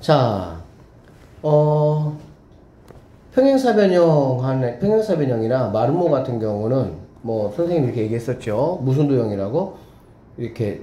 자, 평행사변형이나 마름모 같은 경우는 뭐 선생님이 이렇게 얘기했었죠. 무순도형이라고 이렇게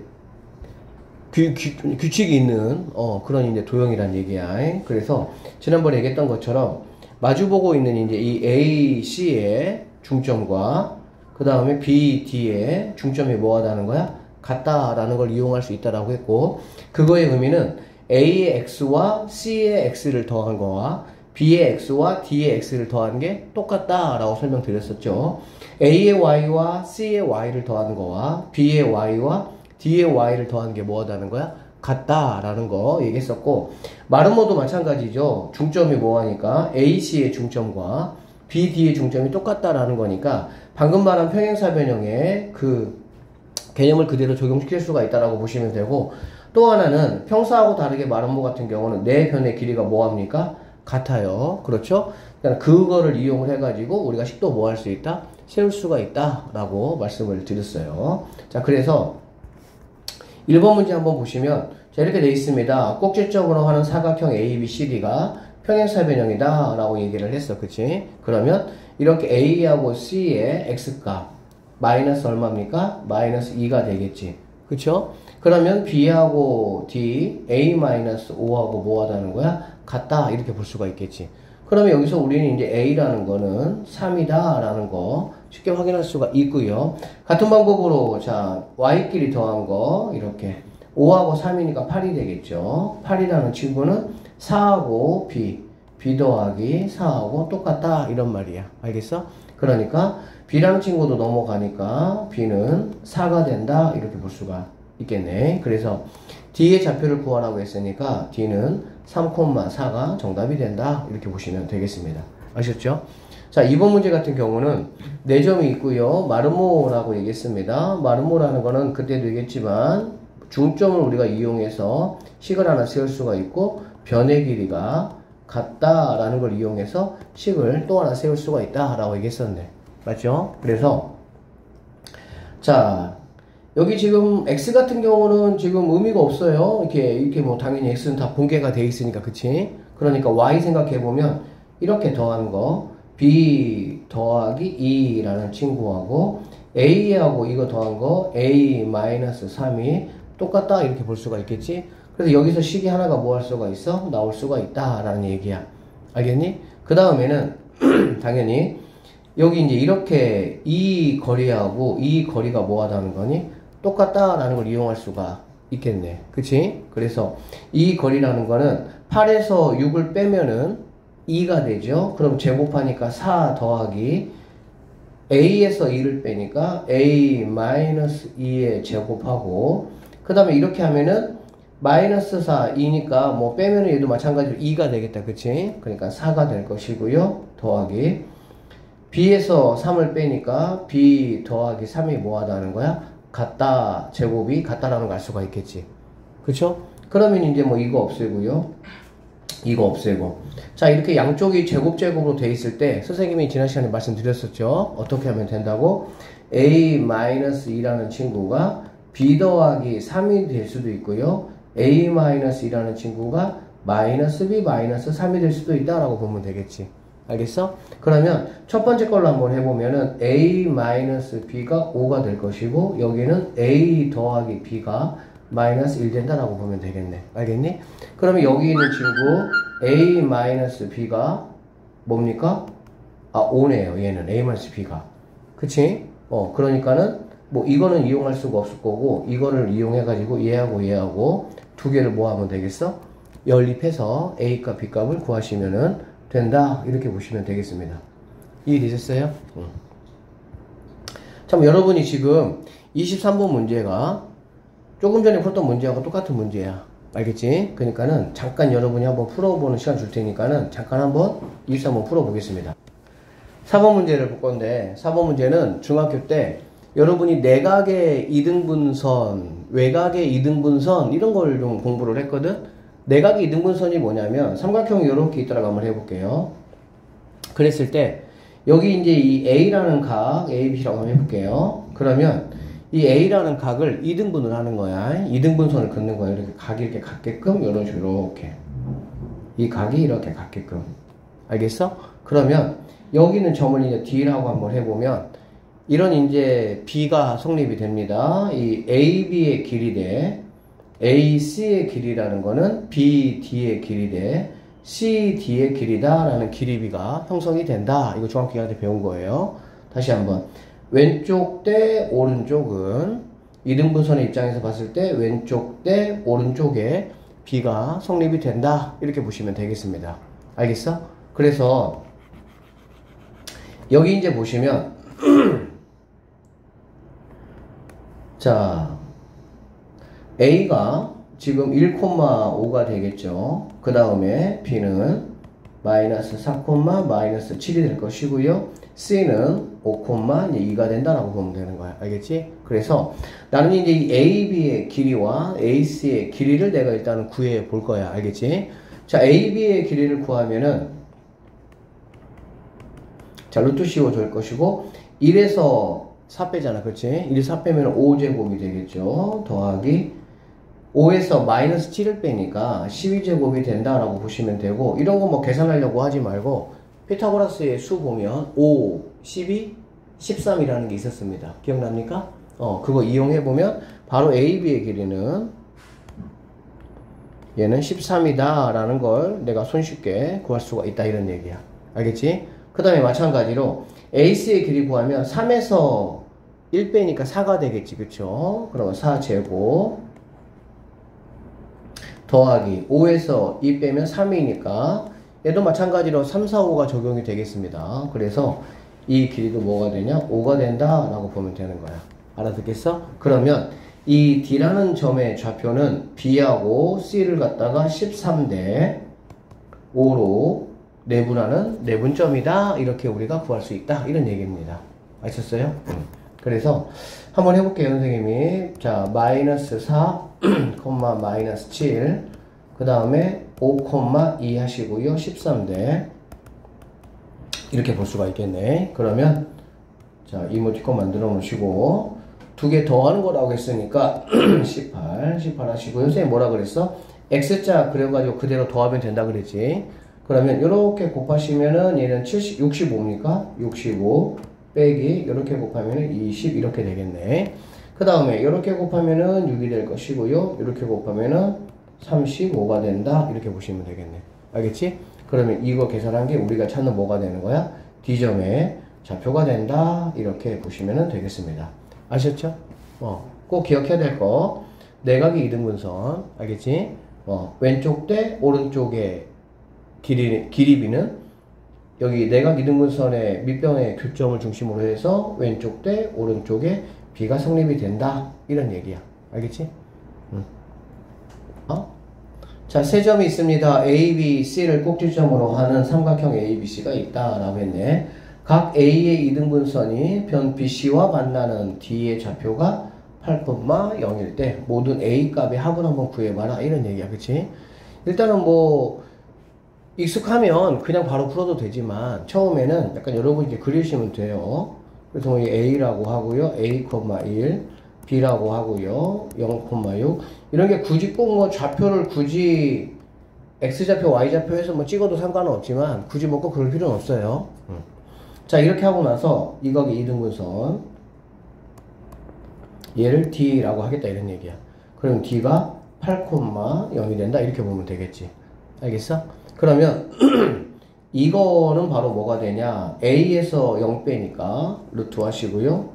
규칙이 있는 그런 이제 도형이란 얘기야. 그래서 지난번에 얘기했던 것처럼 마주보고 있는 이제 이 A, C의 중점과 그 다음에 B, D의 중점이 뭐하다는 거야? 같다라는 걸 이용할 수 있다라고 했고, 그거의 의미는 A의 X와 C의 X를 더한 거와 B의 X와 D의 X를 더한 게 똑같다라고 설명드렸었죠. A의 Y와 C의 Y를 더하는 거와 B의 Y와 D의 Y를 더하는 게 뭐하다는 거야? 같다라는 거 얘기했었고, 마름모도 마찬가지죠. 중점이 뭐하니까 A, C의 중점과 B, D의 중점이 똑같다라는 거니까 방금 말한 평행사변형의 그 개념을 그대로 적용시킬 수가 있다라고 보시면 되고, 또 하나는 평사하고 다르게 마름모 같은 경우는 네 변의 길이가 뭐합니까? 같아요. 그렇죠? 그러니까 그거를 이용을 해가지고 우리가 식도 뭐 할 수 있다? 세울 수가 있다라고 말씀을 드렸어요. 자, 그래서 1번 문제 한번 보시면 자, 이렇게 돼 있습니다. 꼭지점으로 하는 사각형 ABCD가 평행사변형이다 라고 얘기를 했어. 그치? 그러면 이렇게 A하고 C의 X값 마이너스 얼마입니까? 마이너스 2가 되겠지. 그쵸? 그러면 B하고 D, A-5하고 뭐 하다는 거야? 같다. 이렇게 볼 수가 있겠지. 그러면 여기서 우리는 이제 A라는 거는 3이다 라는 거 쉽게 확인할 수가 있고요. 같은 방법으로 자 Y끼리 더한 거 이렇게 5하고 3이니까 8이 되겠죠. 8이라는 친구는 4하고 B 더하기 4하고 똑같다 이런 말이야. 알겠어? 그러니까 B라는 친구도 넘어가니까 B는 4가 된다 이렇게 볼 수가 있겠네. 그래서 D의 좌표를 구하라고 했으니까 D는 3,4가 정답이 된다 이렇게 보시면 되겠습니다. 아셨죠? 자, 2번 문제 같은 경우는 4점이 있고요. 마름모라고 얘기했습니다. 마름모라는 거는 그때도 얘기했지만 중점을 우리가 이용해서 식을 하나 세울 수가 있고 변의 길이가 같다라는 걸 이용해서 식을 또 하나 세울 수가 있다라고 얘기했었네. 맞죠? 그래서 자, 여기 지금 X 같은 경우는 지금 의미가 없어요. 이렇게 뭐 당연히 X는 다 분계가 돼 있으니까, 그치? 그러니까 Y 생각해보면 이렇게 더한 거 B 더하기 2라는 친구하고 A하고 이거 더한 거 A-3이 똑같다 이렇게 볼 수가 있겠지? 그래서 여기서 식이 하나가 뭐 할 수가 있어? 나올 수가 있다라는 얘기야. 알겠니? 그 다음에는 당연히 여기 이제 이렇게 이 거리하고 이 거리가 뭐 하다는 거니? 똑같다라는 걸 이용할 수가 있겠네. 그치? 그래서 이 거리라는 거는 8에서 6을 빼면은 2가 되죠. 그럼 제곱하니까 4 더하기 A에서 2를 빼니까 A-2에 제곱하고 그 다음에 이렇게 하면은 마이너스 4, 2니까 뭐 빼면은 얘도 마찬가지로 2가 되겠다. 그치? 그러니까 4가 될 것이고요. 더하기 B에서 3을 빼니까 B 더하기 3이 뭐 하다는 거야? 같다, 제곱이 같다라는 걸 알 수가 있겠지. 그쵸? 그러면 이제 뭐 이거 없애고요. 이거 없애고. 자, 이렇게 양쪽이 제곱으로 돼 있을 때 선생님이 지난 시간에 말씀드렸었죠. 어떻게 하면 된다고? A-2라는 친구가 B 더하기 3이 될 수도 있고요. A-2라는 친구가 마이너스 B 마이너스 3이 될 수도 있다라고 보면 되겠지. 알겠어? 그러면 첫 번째 걸로 한번 해보면은 A-B가 5가 될 것이고 여기는 A 더하기 B가 마이너스 1 된다라고 보면 되겠네. 알겠니? 그러면 여기 있는 친구 A-B가 뭡니까? 아, 5네요. 얘는 A-B가. 그치? 그러니까는 뭐 이거는 이용할 수가 없을 거고 이거를 이용해가지고 얘하고 두 개를 뭐 하면 되겠어? 연립해서 A값 B값을 구하시면은 된다 이렇게 보시면 되겠습니다. 이해되셨어요? 참 여러분이 지금 23번 문제가 조금 전에 풀었던 문제하고 똑같은 문제야. 알겠지? 그러니까는 잠깐 여러분이 한번 풀어보는 시간 줄 테니까는 잠깐 한번 23번 풀어보겠습니다. 4번 문제를 볼 건데 4번 문제는 중학교 때 여러분이 내각의 이등분선, 외각의 이등분선 이런 걸 좀 공부를 했거든. 내각의 이등분선이 뭐냐면 삼각형이 이렇게 있더라고 한번 해볼게요. 그랬을 때 여기 이제 이 A라는 각 AB라고 한번 해볼게요. 그러면 이 A라는 각을 2등분을 하는 거야. 2등분선을 긋는 거야. 이렇게 각이 이렇게 같게끔 이런 식으로 이렇게 이 각이 이렇게 같게끔. 알겠어? 그러면 여기는 점을 이제 D라고 한번 해보면 이런 이제 B가 성립이 됩니다. 이 AB의 길이 대 AC의 길이라는 거는 BD의 길이 대 CD의 길이다 라는 길이비가 형성이 된다. 이거 중학교한테 배운 거예요. 다시 한번. 왼쪽 대 오른쪽은 이등분선의 입장에서 봤을 때 왼쪽 대 오른쪽에 B가 성립이 된다. 이렇게 보시면 되겠습니다. 알겠어? 그래서 여기 이제 보시면 자 A가 지금 1,5가 되겠죠. 그 다음에 B는 마이너스 4, 마이너스 7이 될 것이고요. C는 5,2가 된다라고 보면 되는 거야. 알겠지? 그래서 나는 이제 이 AB의 길이와 AC의 길이를 내가 일단은 구해 볼 거야. 알겠지? 자, AB의 길이를 구하면은 자, 루트 씌워줄 것이고 1에서 4 빼잖아. 그렇지? 1에서 4 빼면 5제곱이 되겠죠. 더하기 5에서 마이너스 7을 빼니까 12제곱이 된다라고 보시면 되고 이런 거 뭐 계산하려고 하지 말고 피타고라스의 수 보면 5, 12, 13이라는 게 있었습니다. 기억납니까? 그거 이용해보면 바로 AB의 길이는 얘는 13이다 라는 걸 내가 손쉽게 구할 수가 있다 이런 얘기야. 알겠지? 그 다음에 마찬가지로 AC의 길이 구하면 3에서 1 빼니까 4가 되겠지. 그쵸? 그러면 4제곱 더하기 5에서 2 빼면 3이니까 얘도 마찬가지로 3, 4, 5가 적용이 되겠습니다. 그래서 이 길이도 뭐가 되냐? 5가 된다 라고 보면 되는 거야. 알아듣겠어? 그러면 이 D라는 점의 좌표는 B하고 C를 갖다가 13대 5로 내분하는 내분점이다. 이렇게 우리가 구할 수 있다. 이런 얘기입니다. 아셨어요? 그래서 한번 해볼게요, 선생님이. 자, 마이너스 4, 마이너스 7, 그 다음에 5,2 하시고요. 13대. 이렇게 볼 수가 있겠네. 그러면, 자, 이모티콘 만들어 놓으시고, 두 개 더하는 거라고 했으니까, 18 하시고요. 선생님 뭐라 그랬어? X자 그려가지고 그대로 더하면 된다 그랬지. 그러면, 이렇게 곱하시면은 얘는 65입니까? 65. 빼기 이렇게 곱하면 20 이렇게 되겠네. 그 다음에 이렇게 곱하면은 6이 될 것이고요. 이렇게 곱하면은 35가 된다. 이렇게 보시면 되겠네. 알겠지? 그러면 이거 계산한 게 우리가 찾는 뭐가 되는 거야? D점의 좌표가 된다. 이렇게 보시면 되겠습니다. 아셨죠? 꼭 기억해야 될 거. 내각의 이등분선. 알겠지? 왼쪽 대 오른쪽의 길이비는 여기 내각 이등분선의 밑변의 교점을 중심으로 해서 왼쪽 대 오른쪽에 B가 성립이 된다. 이런 얘기야. 알겠지? 자, 세 점이 있습니다. A, B, C를 꼭지점으로 하는 삼각형 A, B, C가 있다. 라고 했네. 각 A의 이등분선이 변 BC와 만나는 D의 좌표가 8,0일 때 모든 A 값의 합을 한번 구해봐라. 이런 얘기야. 그치? 일단은 뭐 익숙하면 그냥 바로 풀어도 되지만 처음에는 약간 여러분이 이렇게 그리시면 돼요. 그래서 이 A라고 하고요. A,1 B라고 하고요. 0,6 이런 게 굳이 꼭 뭐 좌표를 굳이 X좌표, Y좌표 해서 뭐 찍어도 상관은 없지만 굳이 뭐 꼭 그럴 필요는 없어요. 자, 이렇게 하고 나서 이각의 이등분선 얘를 D라고 하겠다 이런 얘기야. 그럼 D가 8,0이 된다 이렇게 보면 되겠지. 알겠어? 그러면 이거는 바로 뭐가 되냐? A에서 0 빼니까 루트 하시고요.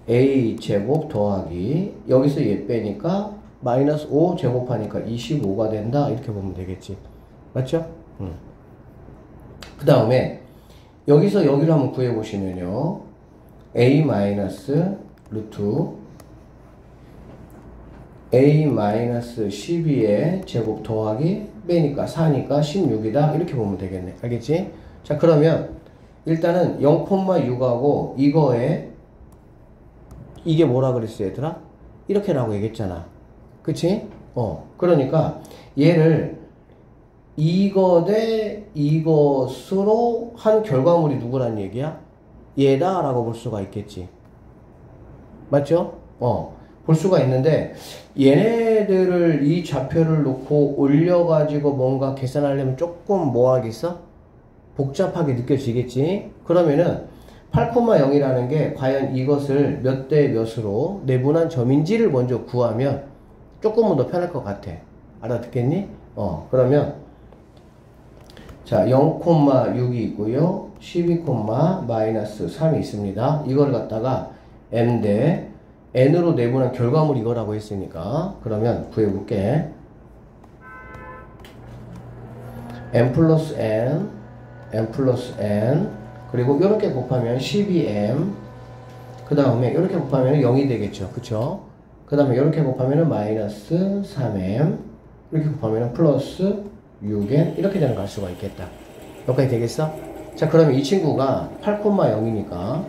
A 제곱 더하기 여기서 얘 빼니까 마이너스 5 제곱하니까 25가 된다. 이렇게 보면 되겠지. 맞죠? 그 다음에 여기서 여기를 한번 구해보시면요. A 마이너스 루트 A 마이너스 12의 제곱 더하기 빼니까 4니까 16이다. 이렇게 보면 되겠네. 알겠지? 자, 그러면 일단은 0,6하고 이거에 이게 뭐라 그랬어, 얘들아? 이렇게 라고 얘기했잖아. 그치? 그러니까 얘를 이거 대 이것으로 한 결과물이 누구란 얘기야? 얘다 라고 볼 수가 있겠지. 맞죠? 볼 수가 있는데 얘네들을 이 좌표를 놓고 올려가지고 뭔가 계산하려면 조금 뭐 하겠어? 복잡하게 느껴지겠지? 그러면은 8,0이라는 게 과연 이것을 몇 대 몇으로 내분한 점인지를 먼저 구하면 조금은 더 편할 것 같아. 알아듣겠니? 그러면 자 0,6이 있고요. 12, 마이너스 3이 있습니다. 이걸 갖다가 m 대 n으로 내분한 결과물 이거라고 했으니까 그러면 구해볼게. m 플러스 n 그리고 이렇게 곱하면 12m 그 다음에 이렇게 곱하면 0이 되겠죠. 그쵸? 그 다음에 이렇게 곱하면 마이너스 3m 이렇게 곱하면 플러스 6n 이렇게 되는 갈 수가 있겠다. 여기까지 되겠어? 자 그러면 이 친구가 8,0이니까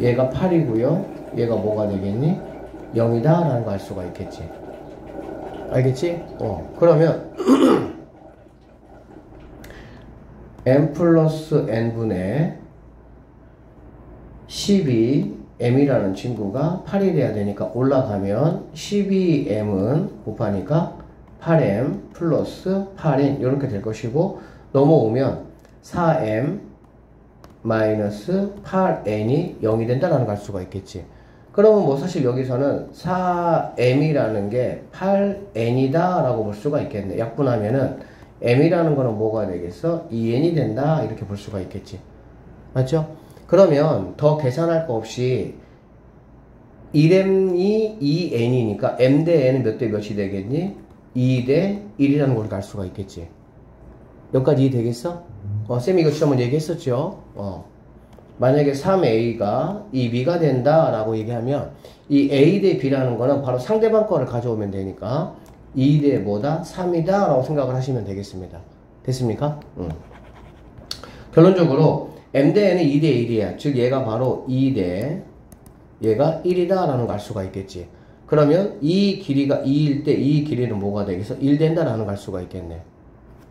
얘가 8이고요 얘가 뭐가 되겠니? 0이다 라는 거 알 수가 있겠지. 알겠지? 그러면 m 플러스 n분의 12m이라는 친구가 8이 돼야 되니까 올라가면 12m은 곱하니까 8m 플러스 8n 이렇게 될 것이고 넘어오면 4m 마이너스 8n이 0이 된다라는 걸 알 수가 있겠지. 그러면 뭐 사실 여기서는 4m이라는 게 8n이다 라고 볼 수가 있겠네. 약분하면은 m이라는 거는 뭐가 되겠어? 2n이 된다 이렇게 볼 수가 있겠지. 맞죠? 그러면 더 계산할 거 없이 1m이 2n이니까 m 대 n은 몇 대 몇이 되겠니? 2 대 1이라는 걸 알 수가 있겠지. 여기까지 이해되겠어? 쌤이 이거 시험은 얘기했었죠. 만약에 3a가 2b가 된다 라고 얘기하면 이 a 대 b라는 거는 바로 상대방 거를 가져오면 되니까 2 대 뭐다? 3이다 라고 생각을 하시면 되겠습니다. 됐습니까? 결론적으로 m 대 n은 2 대 1이야. 즉 얘가 바로 2 대 얘가 1이다 라는 걸 알 수가 있겠지. 그러면 이 길이가 2일 때 이 길이는 뭐가 되겠어? 1 된다 라는 걸 알 수가 있겠네.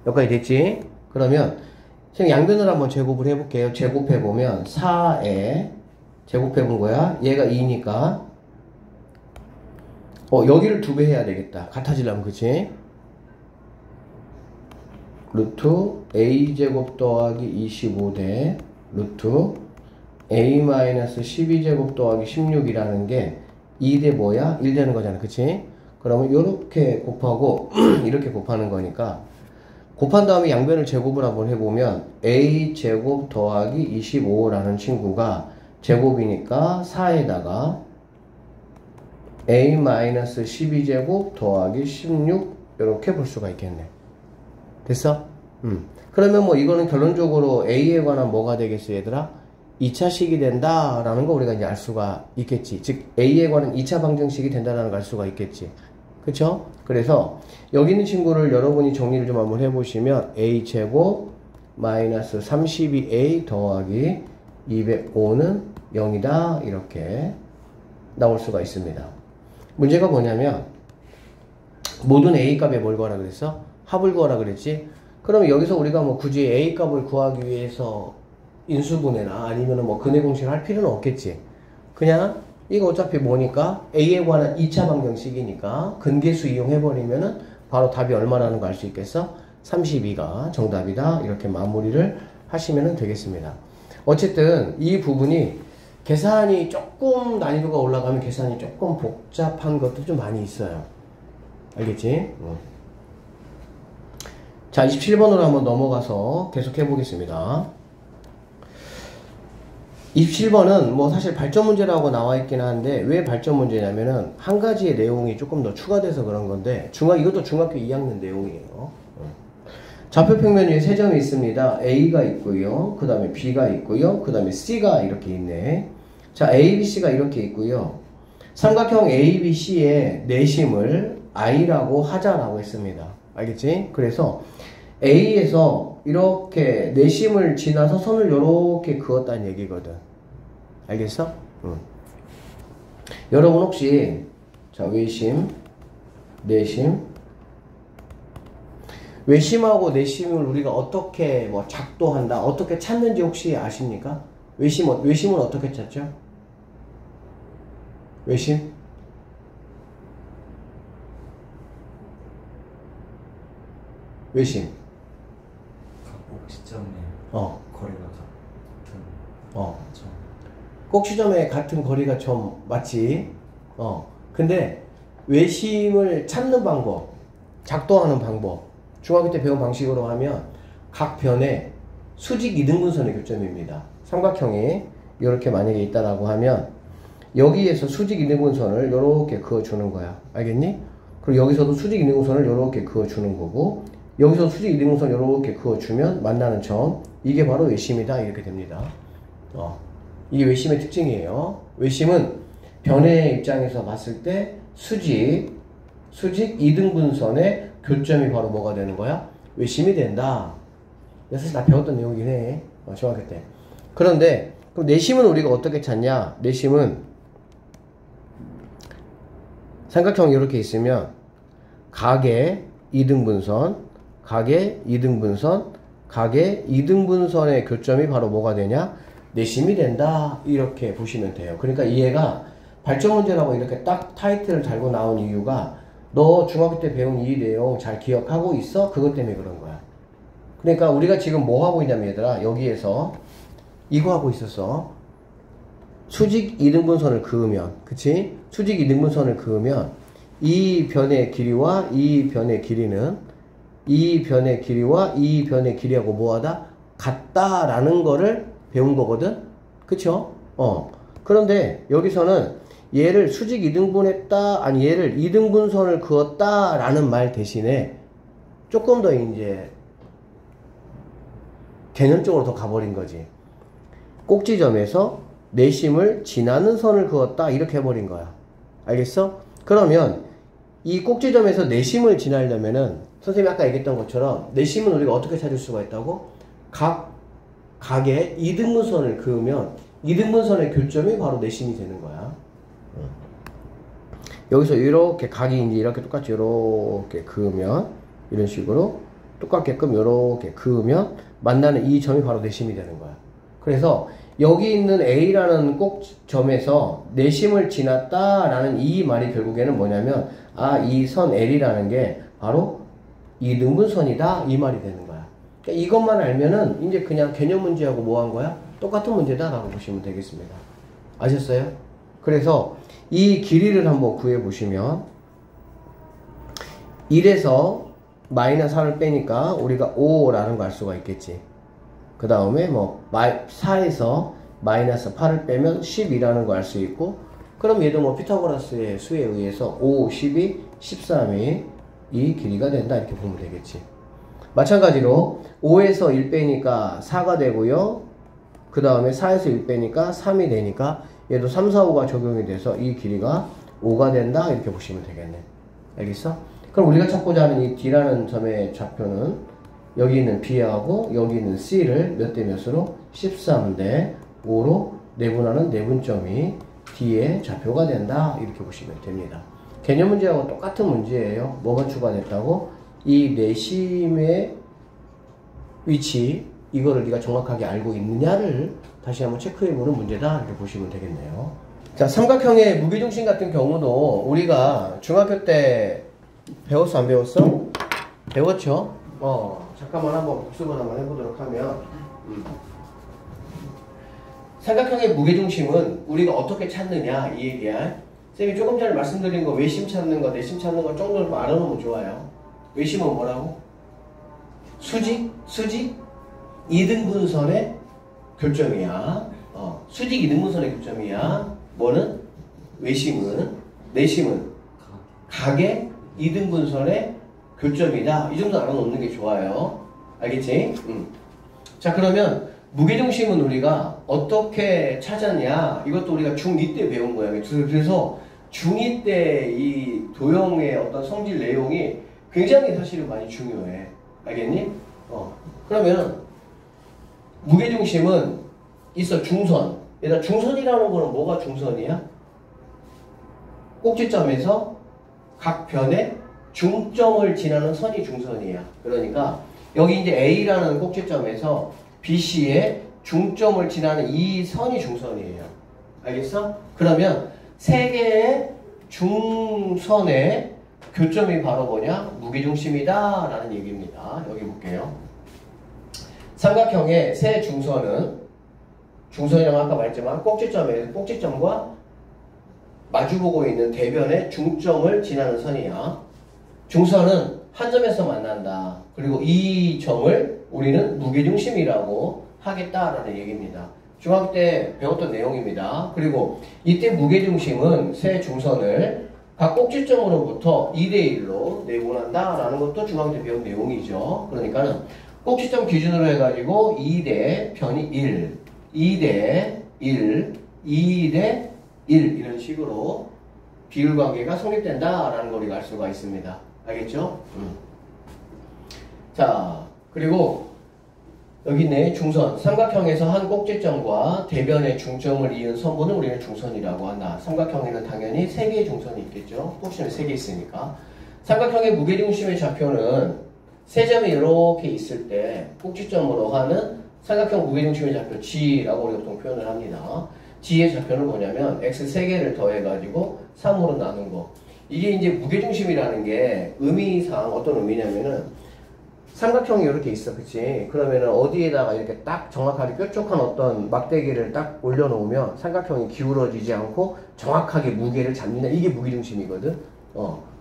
여기까지 됐지? 그러면 지금 양변을 한번 제곱을 해볼게요. 제곱해보면 4에 제곱해본 거야. 얘가 2니까 여기를 2배 해야 되겠다. 같아지려면 그치? 루트 a제곱 더하기 25대 루트 a-12제곱 더하기 16이라는 게 2대 뭐야? 1 되는 거잖아. 그치? 그러면 이렇게 곱하고 이렇게 곱하는 거니까 곱한 다음에 양변을 제곱을 한번 해보면 a제곱 더하기 25라는 친구가 제곱이니까 4에다가 a-12제곱 더하기 16 이렇게 볼 수가 있겠네. 됐어? 그러면 뭐 이거는 결론적으로 a에 관한 뭐가 되겠어 얘들아? 2차식이 된다라는 거 우리가 이제 알 수가 있겠지. 즉 a에 관한 2차 방정식이 된다라는 걸 알 수가 있겠지. 그쵸? 그래서 여기 있는 친구를 여러분이 정리를 좀 한번 해보시면 a제곱 마이너스 32a 더하기 205는 0이다 이렇게 나올 수가 있습니다. 문제가 뭐냐면 모든 a 값에 뭘 구하라 그랬어? 합을 구하라 그랬지? 그럼 여기서 우리가 뭐 굳이 a 값을 구하기 위해서 인수분해나 아니면 뭐 근해 공식을 할 필요는 없겠지. 그냥 이거 어차피 뭐니까 a에 관한 2차 방정식이니까 근계수 이용해버리면은 바로 답이 얼마라는 거 알 수 있겠어? 32가 정답이다 이렇게 마무리를 하시면 되겠습니다. 어쨌든 이 부분이 계산이 조금 난이도가 올라가면 계산이 조금 복잡한 것도 좀 많이 있어요. 알겠지? 자 27번으로 한번 넘어가서 계속 해보겠습니다. 27번은 뭐 사실 발전 문제라고 나와 있긴 한데 왜 발전 문제냐면은 한 가지의 내용이 조금 더 추가돼서 그런 건데 이것도 중학교 2학년 내용이에요. 좌표 평면 위에 세 점이 있습니다. A가 있고요. 그 다음에 B가 있고요. 그 다음에 C가 이렇게 있네. 자, A, B, C가 이렇게 있고요. 삼각형 A, B, C의 내심을 I라고 하자라고 했습니다. 알겠지? 그래서 A에서 이렇게 내심을 지나서 선을 이렇게 그었다는 얘기거든. 알겠어? 여러분 혹시 자 외심, 내심, 외심하고 내심을 우리가 어떻게 뭐 작도한다, 어떻게 찾는지 혹시 아십니까? 외심은 어떻게 찾죠? 외심? 외심. 각 꼭지점의 거리가 같은. 점. 꼭지점의 같은 거리가 점 맞지? 근데 외심을 찾는 방법, 작동하는 방법, 중학교 때 배운 방식으로 하면 각 변에 수직 이등분선의 교점입니다. 삼각형이 이렇게 만약에 있다라고 하면 여기에서 수직 이등분선을 이렇게 그어주는 거야. 알겠니? 그리고 여기서도 수직 이등분선을 이렇게 그어주는 거고, 여기서 수직 이등분선 이렇게 그어주면 만나는 점, 이게 바로 외심이다 이렇게 됩니다. 이게 외심의 특징이에요. 외심은 변의 입장에서 봤을 때 수직 이등분선의 교점이 바로 뭐가 되는 거야? 외심이 된다. 사실 나 배웠던 내용이긴 해. 중학교 때. 그런데 그럼 내심은 우리가 어떻게 찾냐? 내심은 삼각형이 이렇게 있으면 각의 이등분선, 각의 이등분선의 교점이 바로 뭐가 되냐? 내심이 된다. 이렇게 보시면 돼요. 그러니까 얘가 발전 문제라고 이렇게 딱 타이틀을 달고 나온 이유가 너 중학교 때 배운 이 내용 잘 기억하고 있어? 그것 때문에 그런 거야. 그러니까 우리가 지금 뭐 하고 있냐면 얘들아, 여기에서 이거 하고 있었어. 수직 이등분선을 그으면, 그치? 수직 이등분선을 그으면 이 변의 길이와 이 변의 길이는 이 변의 길이와 이 변의 길이하고 뭐하다? 같다라는 거를 배운 거거든? 그쵸? 그런데 여기서는 얘를 수직 이등분했다, 아니 얘를 이등분선을 그었다 라는 말 대신에 조금 더 이제 개념적으로 더 가버린 거지. 꼭지점에서 내심을 지나는 선을 그었다 이렇게 해버린 거야. 알겠어? 그러면 이 꼭지점에서 내심을 지나려면은 선생님이 아까 얘기했던 것처럼 내심은 우리가 어떻게 찾을 수가 있다고? 각의 이등분선을 그으면 이등분선의 교점이 바로 내심이 되는 거야. 여기서 이렇게 각이 이제 이렇게 똑같이 이렇게 그으면 이런 식으로 똑같게끔 이렇게 그으면 만나는 이 점이 바로 내심이 되는 거야. 그래서 여기 있는 A라는 꼭점에서 내심을 지났다라는 이 말이 결국에는 뭐냐면 이 선 L이라는 게 바로 이등분선이다 이 말이 되는 거야. 그러니까 이것만 알면은 이제 그냥 개념 문제하고 뭐 한 거야? 똑같은 문제다라고 보시면 되겠습니다. 아셨어요? 그래서 이 길이를 한번 구해 보시면 1에서 마이너스 4를 빼니까 우리가 5라는 걸 알 수가 있겠지. 그 다음에 뭐 4에서 마이너스 8을 빼면 10이라는 걸 알 수 있고, 그럼 얘도 뭐 피타고라스의 수에 의해서 5, 12, 13이 이 길이가 된다 이렇게 보면 되겠지. 마찬가지로 5에서 1 빼니까 4가 되고요. 그 다음에 4에서 1 빼니까 3이 되니까 얘도 3, 4, 5가 적용이 돼서 이 길이가 5가 된다 이렇게 보시면 되겠네. 알겠어? 그럼 우리가 찾고자 하는 이 D라는 점의 좌표는 여기 있는 B하고 여기 있는 C를 몇 대 몇으로? 13대 5로 내분하는 내분점이 D의 좌표가 된다 이렇게 보시면 됩니다. 개념 문제하고 똑같은 문제예요. 뭐만 추가됐다고? 이 내심의 위치, 이거를 네가 정확하게 알고 있느냐를 다시 한번 체크해보는 문제다 이렇게 보시면 되겠네요. 자, 삼각형의 무게중심 같은 경우도 우리가 중학교 때 배웠어 안 배웠어? 배웠죠? 잠깐만 한번 복습을 한번 해보도록 하면 삼각형의 무게중심은 우리가 어떻게 찾느냐 이 얘기야. 쌤이 조금 전에 말씀드린 거 외심 찾는 거 내심 찾는 거 정도를 알아놓으면 좋아요. 외심은 뭐라고? 수직 이등분선의 교점이야. 수직 이등분선의 교점이야. 뭐는? 외심은 내심은 각의 이등분선의 교점이다. 이 정도 알아놓는 게 좋아요. 알겠지? 자, 그러면 무게중심은 우리가 어떻게 찾았냐? 이것도 우리가 중2 때 배운 거야. 그래서 중2 때 이 도형의 어떤 성질 내용이 굉장히 사실은 많이 중요해. 알겠니? 그러면 무게중심은 있어. 중선. 얘들아, 중선이라는 거는 뭐가 중선이야? 꼭지점에서 각 변에 중점을 지나는 선이 중선이야. 그러니까 여기 이제 A라는 꼭지점에서 BC의 중점을 지나는 이 선이 중선이에요. 알겠어? 그러면 세 개의 중선의 교점이 바로 뭐냐? 무게중심이다 라는 얘기입니다. 여기 볼게요. 삼각형의 세 중선이라고 아까 말했지만 꼭지점과 마주보고 있는 대변의 중점을 지나는 선이야. 중선은 한 점에서 만난다. 그리고 이 점을 우리는 무게중심이라고 하겠다라는 얘기입니다. 중학교 때 배웠던 내용입니다. 그리고 이때 무게중심은 세 중선을 각 꼭지점으로부터 2대1로 내분한다라는 것도 중학교 때 배운 내용이죠. 그러니까는 꼭지점 기준으로 해가지고 2대 변이 1, 2대 1, 2대 1 이런 식으로 비율 관계가 성립된다라는 걸 우리가 알 수가 있습니다. 알겠죠? 자, 그리고 여기 있네. 중선. 삼각형에서 한 꼭지점과 대변의 중점을 이은 선분을 우리는 중선이라고 한다. 삼각형에는 당연히 3개의 중선이 있겠죠. 꼭지점이 3개 있으니까. 삼각형의 무게중심의 좌표는 세 점이 이렇게 있을 때 꼭지점으로 하는 삼각형 무게중심의 좌표 G라고 우리가 보통 표현을 합니다. G의 좌표는 뭐냐면 X 3개를 더해가지고 3으로 나눈 거. 이게 이제 무게중심이라는 게 의미상 어떤 의미냐면은 삼각형이 이렇게 있어, 그치? 그러면은 어디에다가 이렇게 딱 정확하게 뾰족한 어떤 막대기를 딱 올려놓으면 삼각형이 기울어지지 않고 정확하게 무게를 잡는다. 이게 무게중심이거든.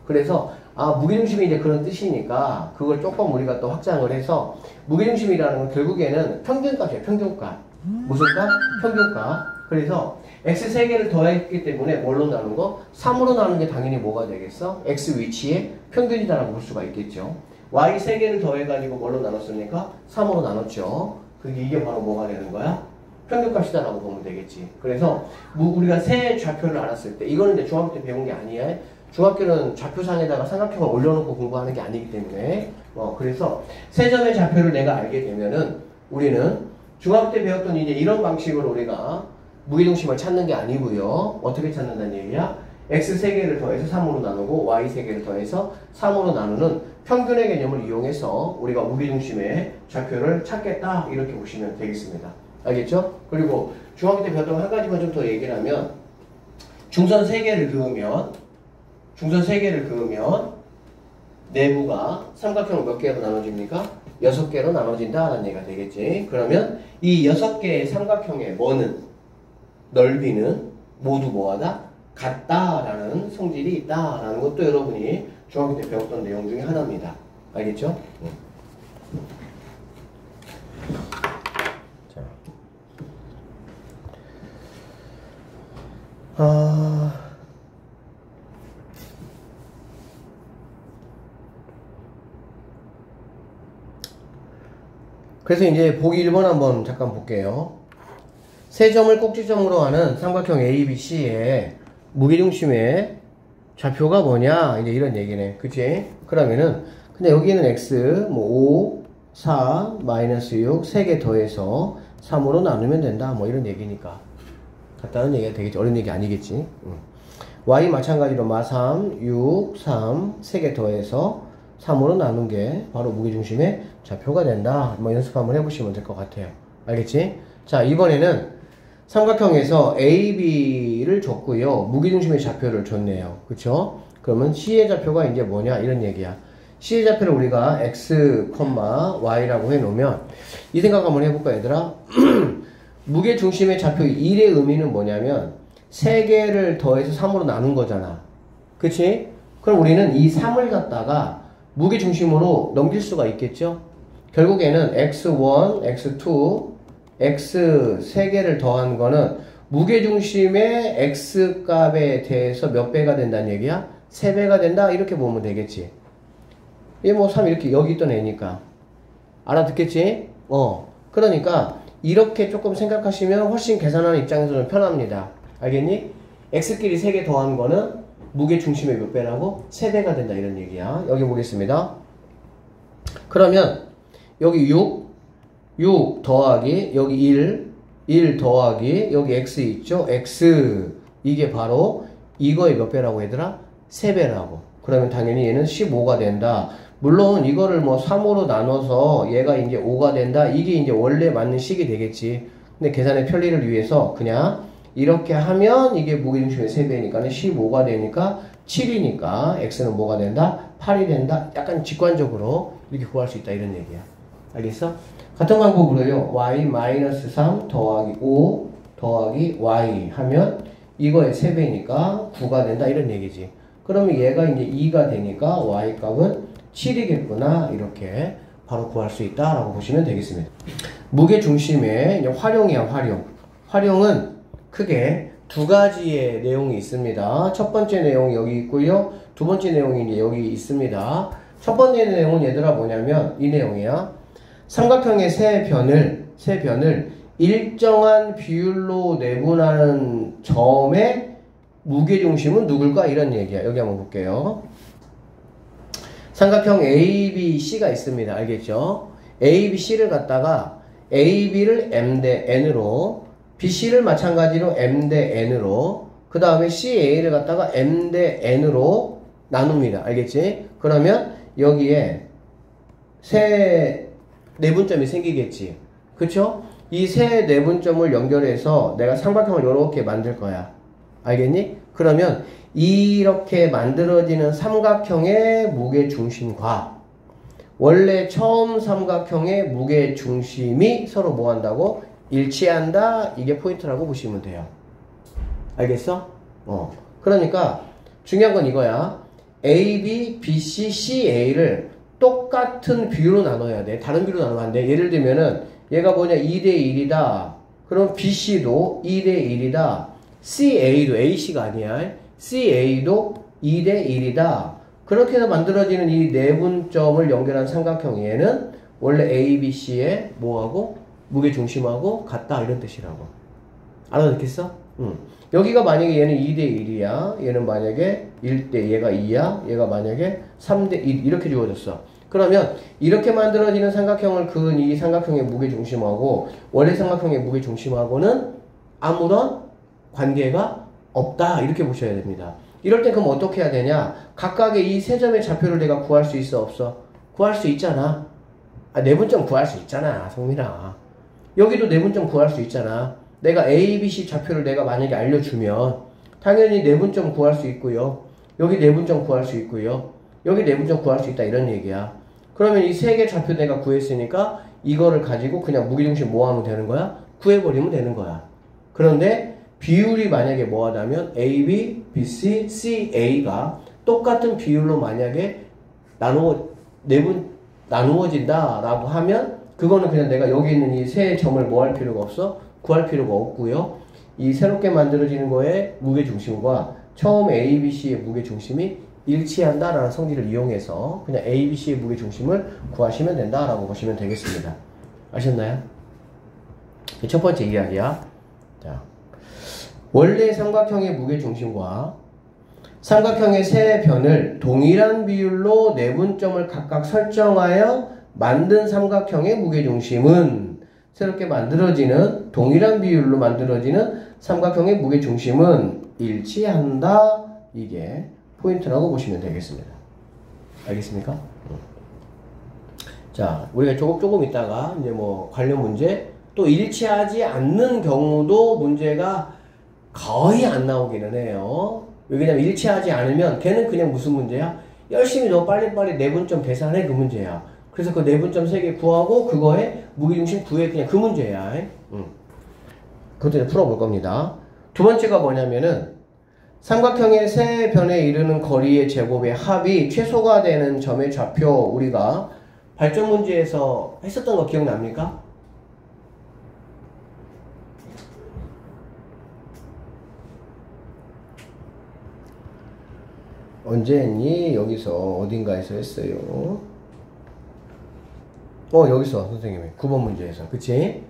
그래서 무게중심이 이제 그런 뜻이니까 그걸 조금 우리가 또 확장을 해서 무게중심이라는 건 결국에는 평균값이에요. 평균값. 무슨 값? 평균값. 그래서 X 3개를 더했기 때문에 뭘로 나눈 거? 3으로 나눈 게 당연히 뭐가 되겠어? X 위치의 평균이다라고 볼 수가 있겠죠. Y 3개를 더해가지고 뭘로 나눴습니까? 3으로 나눴죠. 이게 바로 뭐가 되는 거야? 평균값이다라고 보면 되겠지. 그래서 우리가 세 좌표를 알았을 때 이거는 이제 중학교 때 배운 게 아니야. 중학교는 좌표상에다가 삼각형을 올려놓고 공부하는 게 아니기 때문에 그래서 세 점의 좌표를 내가 알게 되면은 우리는 중학교 때 배웠던 이제 이런 방식으로 우리가 무게중심을 찾는 게 아니고요. 어떻게 찾는다는 얘기야? X 3개를 더해서 3으로 나누고 Y 3개를 더해서 3으로 나누는 평균의 개념을 이용해서 우리가 무게중심의 좌표를 찾겠다 이렇게 보시면 되겠습니다. 알겠죠? 그리고 중학교 때 배웠던 한 가지만 좀 더 얘기를 하면 중선 3개를 그으면 내부가 삼각형 몇 개로 나눠집니까? 6개로 나눠진다는 얘기가 되겠지. 그러면 이 6개의 삼각형의 넓이는 모두 뭐하다? 같다라는 성질이 있다라는 것도 여러분이 중학교 때 배웠던 내용 중에 하나입니다. 알겠죠? 그래서 이제 보기 1번 한번 잠깐 볼게요. 세 점을 꼭지점으로 하는 삼각형 ABC의 무게중심의 좌표가 뭐냐? 이제 이런 얘기네. 그치? 그러면은, 근데 여기는 X, 5, 4, 마이너스 6, 3개 더해서 3으로 나누면 된다. 이런 얘기니까. 같다는 얘기가 되겠지. 어려운 얘기 아니겠지. Y 마찬가지로 3, 6, 3, 3개 더해서 3으로 나눈 게 바로 무게중심의 좌표가 된다. 연습 한번 해보시면 될 것 같아요. 알겠지? 자, 이번에는 삼각형에서 AB를 줬고요. 무게중심의 좌표를 줬네요. 그쵸? 그러면 C의 좌표가 이제 뭐냐? 이런 얘기야. C의 좌표를 우리가 X, Y라고 해놓으면 이 생각 한번 해볼까, 얘들아? 무게중심의 좌표 1의 의미는 뭐냐면 3개를 더해서 3으로 나눈 거잖아. 그치? 그럼 우리는 이 3을 갖다가 무게중심으로 넘길 수가 있겠죠? 결국에는 X1, X2, X 3개를 더한 거는 무게중심의 X 값에 대해서 몇 배가 된다는 얘기야? 3배가 된다? 이렇게 보면 되겠지. 얘 3 이렇게 여기 있던 애니까. 알아듣겠지? 그러니까 이렇게 조금 생각하시면 훨씬 계산하는 입장에서는 편합니다. 알겠니? X끼리 3개 더한 거는 무게중심의 몇 배라고? 3배가 된다 이런 얘기야. 여기 보겠습니다. 그러면 여기 6 더하기 여기 1 더하기 여기 X 있죠? X 이게 바로 이거의 몇 배라고 얘들아? 3배라고. 그러면 당연히 얘는 15가 된다. 물론 이거를 3으로 나눠서 얘가 이제 5가 된다. 이게 이제 원래 맞는 식이 되겠지. 근데 계산의 편리를 위해서 그냥 이렇게 하면 이게 무게중심의 3배니까 15가 되니까 7이니까 x는 뭐가 된다? 8이 된다. 약간 직관적으로 이렇게 구할 수 있다 이런 얘기야. 알겠어? 같은 방법으로요. y-3 더하기 5 더하기 y 하면 이거의 3배니까 9가 된다 이런 얘기지. 그러면 얘가 이제 2가 되니까 y 값은 7이겠구나 이렇게 바로 구할 수 있다 라고 보시면 되겠습니다. 무게중심의 활용이야. 활용은 크게 두 가지의 내용이 있습니다. 첫 번째 내용이 여기 있고요. 두 번째 내용이 이제 여기 있습니다. 첫 번째 내용은 얘들아 뭐냐면 이 내용이야. 삼각형의 세 변을 일정한 비율로 내분하는 점의 무게중심은 누굴까? 이런 얘기야. 여기 한번 볼게요. 삼각형 ABC가 있습니다. 알겠죠? ABC를 갖다가 AB를 M 대 N으로 BC를 마찬가지로 M 대 N으로 그 다음에 CA를 갖다가 M 대 N으로 나눕니다. 알겠지? 그러면 여기에 세 내분점이 생기겠지. 그쵸? 이 세 내분점을 연결해서 내가 삼각형을 이렇게 만들 거야. 알겠니? 그러면 이렇게 만들어지는 삼각형의 무게중심과 원래 처음 삼각형의 무게중심이 서로 뭐 한다고? 일치한다. 이게 포인트라고 보시면 돼요. 알겠어? 그러니까 중요한 건 이거야. AB, BC, CA를 똑같은 비율로 나눠야 돼. 다른 비율로 나누면 안 돼. 예를 들면은 얘가 뭐냐 2대1이다. 그럼 BC도 2대1이다. CA도 AC가 아니야. CA도 2대1이다. 그렇게 해서 만들어지는 이 내분점을 연결한 삼각형에는 원래 ABC의 뭐하고? 무게중심하고 같다 이런 뜻이라고. 알아듣겠어? 여기가 만약에 얘는 2대1이야. 얘는 만약에 1대 얘가 2야. 얘가 만약에 3대1 이렇게 주어졌어. 그러면 이렇게 만들어지는 삼각형을 그은 이 삼각형의 무게중심하고 원래 삼각형의 무게중심하고는 아무런 관계가 없다. 이렇게 보셔야 됩니다. 이럴 때 그럼 어떻게 해야 되냐? 각각의 이 세 점의 좌표를 내가 구할 수 있어? 없어? 구할 수 있잖아. 내분점 구할 수 있잖아. 성민아. 여기도 내분점 구할 수 있잖아. 내가 A, B, C 좌표를 내가 만약에 알려주면 당연히 내분점 구할 수 있고요. 여기 내분점 구할 수 있고요. 여기 내분점 구할 수 있다 이런 얘기야. 그러면 이 세 개 좌표 내가 구했으니까 이거를 가지고 그냥 무게중심 뭐 하면 되는 거야? 구해버리면 되는 거야. 그런데 비율이 만약에 뭐하다면 AB, BC, CA가 똑같은 비율로 만약에 나누어진다 라고 하면 그거는 그냥 내가 여기 있는 이 세 점을 뭐 할 필요가 없어? 구할 필요가 없고요. 이 새롭게 만들어지는 거의 무게중심과 처음 ABC의 무게중심이 일치한다라는 성질을 이용해서 그냥 ABC의 무게중심을 구하시면 된다라고 보시면 되겠습니다. 아셨나요? 첫 번째 이야기야. 자, 원래 삼각형의 무게중심과 삼각형의 세 변을 동일한 비율로 내분점을 각각 설정하여 만든 삼각형의 무게중심은 새롭게 만들어지는 동일한 비율로 만들어지는 삼각형의 무게중심은 일치한다. 이게 포인트라고 보시면 되겠습니다. 알겠습니까? 자, 우리가 조금 있다가 이제 뭐 관련 문제 또 일치하지 않는 경우도 문제가 거의 안 나오기는 해요. 왜냐면 일치하지 않으면 걔는 그냥 무슨 문제야? 열심히 너 빨리빨리 내분점 계산해 그 문제야. 그래서 그 내분점 3개 구하고 그거에 무게중심 구해 그냥 그 문제야. 그것도 이제 풀어볼 겁니다. 두 번째가 뭐냐면은 삼각형의 세 변에 이르는 거리의 제곱의 합이 최소가 되는 점의 좌표 우리가 발전 문제에서 했었던 거 기억납니까? 언제 했니? 여기서 어딘가에서 했어요. 여기서 선생님이 9번 문제에서 그치?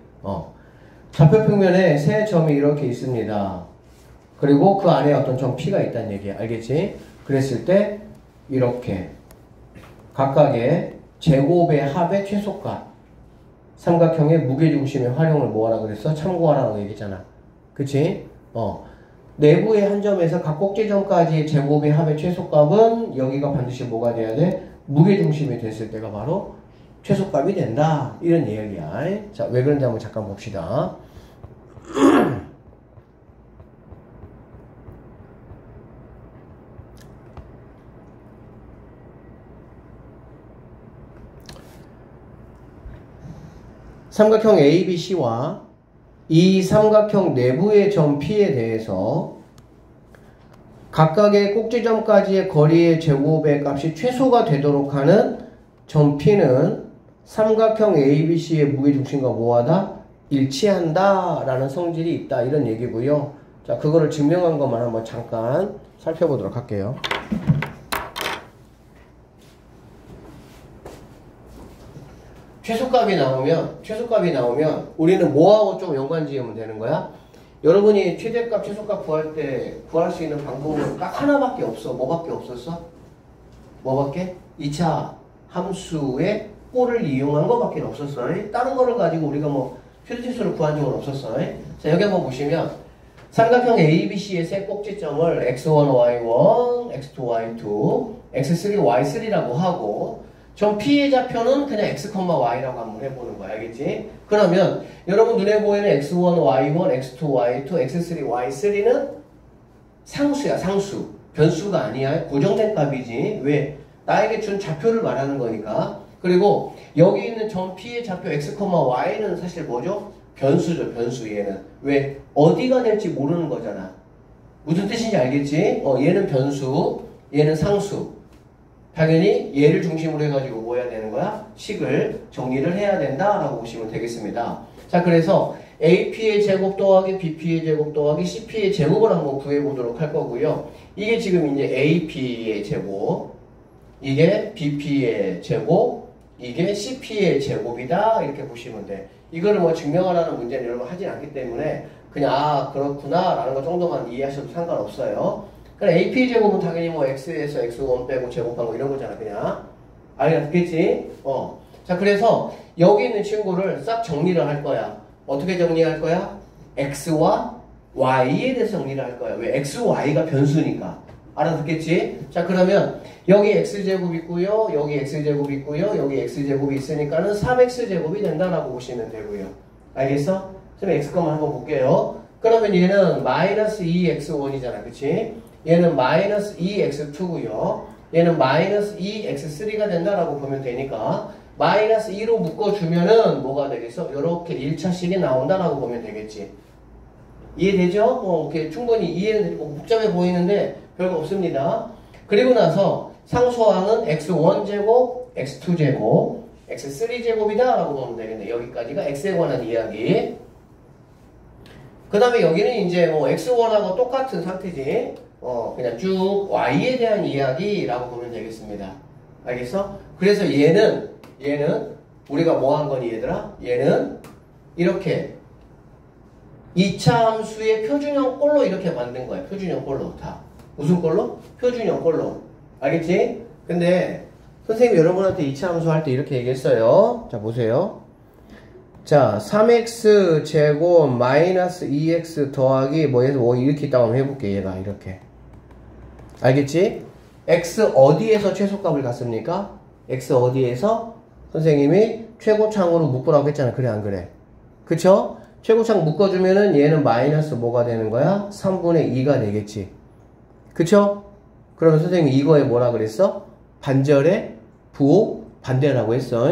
좌표 평면에 세 점이 이렇게 있습니다. 그리고 그 안에 어떤 점 P가 있다는 얘기야. 알겠지? 그랬을 때 이렇게 각각의 제곱의 합의 최소값 삼각형의 무게중심의 활용을 뭐하라 그랬어? 참고하라고 얘기했잖아. 그치? 내부의 한 점에서 각 꼭지점까지의 제곱의 합의 최소값은 여기가 반드시 뭐가 돼야 돼? 무게중심이 됐을 때가 바로 최소값이 된다. 이런 이야기야. 자, 왜 그런지 한번 잠깐 봅시다. 삼각형 ABC와 이 삼각형 내부의 점 P에 대해서 각각의 꼭지점까지의 거리의 제곱의 값이 최소가 되도록 하는 점 P는 삼각형 ABC의 무게중심과 뭐하다? 일치한다 라는 성질이 있다 이런 얘기고요. 자, 그거를 증명한 것만 한번 잠깐 살펴보도록 할게요. 최소값이 나오면 우리는 뭐하고 좀 연관 지으면 되는 거야? 여러분이 최대값, 최소값 구할 때 구할 수 있는 방법은 딱 하나밖에 없어. 뭐밖에 없었어? 뭐밖에? 2차 함수의 꼴을 이용한 것밖에 없었어. 다른 거를 가지고 우리가 뭐 최대치수를 구한 적은 없었어. 자, 여기 한번 보시면 삼각형 ABC의 세 꼭지점을 x1, y1, x2, y2, x3, y3라고 하고 점 P의 좌표는 그냥 x, y라고 한번 해보는 거야. 알겠지? 그러면 여러분 눈에 보이는 x1, y1, x2, y2, x3, y3는 상수야. 상수. 변수가 아니야. 고정된 값이지. 왜? 나에게 준 좌표를 말하는 거니까. 그리고 여기 있는 점 P의 좌표 x, y는 사실 뭐죠? 변수죠. 변수 얘는. 왜? 어디가 될지 모르는 거잖아. 무슨 뜻인지 알겠지? 얘는 변수, 얘는 상수. 당연히 얘를 중심으로 해가지고 뭐 해야 되는 거야? 식을 정리를 해야 된다라고 보시면 되겠습니다. 자, 그래서 AP의 제곱 더하기 BP의 제곱 더하기 CP의 제곱을 한번 구해보도록 할 거고요. 이게 지금 이제 AP의 제곱, 이게 BP의 제곱, 이게 CP의 제곱이다 이렇게 보시면 돼. 이거를 뭐 증명하라는 문제는 여러분 하진 않기 때문에 그냥 아 그렇구나 라는 것 정도만 이해하셔도 상관없어요. 그럼 AP 제곱은 당연히 뭐 X에서 X1 빼고 제곱한 거 이런 거잖아 그냥. 알겠지? 자, 그래서 여기 있는 친구를 싹 정리를 할 거야. 어떻게 정리할 거야? X와 Y에 대해서 정리를 할 거야. 왜? X, Y가 변수니까. 알아듣겠지? 자, 그러면 여기 X제곱 있고요. 여기 X제곱 있고요. 여기 X제곱이 있으니까는 3X제곱이 된다라고 보시면 되고요. 알겠어? 그럼 X 것만 한번 볼게요. 그러면 얘는 마이너스 2X1이잖아. 그치? 얘는 마이너스 2x2고요. 얘는 마이너스 2x3가 된다라고 보면 되니까 마이너스 2로 묶어주면은 뭐가 되겠어? 이렇게 1차식이 나온다라고 보면 되겠지. 이해되죠? 이렇게 충분히 이해는 복잡해 보이는데 별거 없습니다. 그리고 나서 상수항은 x1제곱, x2제곱, x3제곱이다 라고 보면 되겠네. 여기까지가 x에 관한 이야기. 그 다음에 여기는 이제 뭐 x1하고 똑같은 상태지. 그냥 쭉 y에 대한 이야기라고 보면 되겠습니다. 알겠어? 그래서 얘는 우리가 뭐 한 거니 얘들아? 얘는 이렇게 2차 함수의 표준형 꼴로 이렇게 만든 거야. 표준형 꼴로 다. 무슨 꼴로? 표준형 꼴로. 알겠지? 근데 선생님이 여러분한테 2차 함수 할 때 이렇게 얘기했어요. 자, 보세요. 자, 3x 제곱 마이너스 2x 더하기 뭐해서 뭐 이렇게 있다고 한번 해볼게. 얘가 이렇게. 알겠지? x 어디에서 최소값을 갖습니까? x 어디에서 선생님이 최고창으로 묶으라고 했잖아. 그래 안 그래? 그쵸? 최고창 묶어주면은 얘는 마이너스 뭐가 되는 거야? 3분의 2가 되겠지. 그쵸? 그러면 선생님이 이거에 뭐라 그랬어? 반절의 부호 반대라고 했어.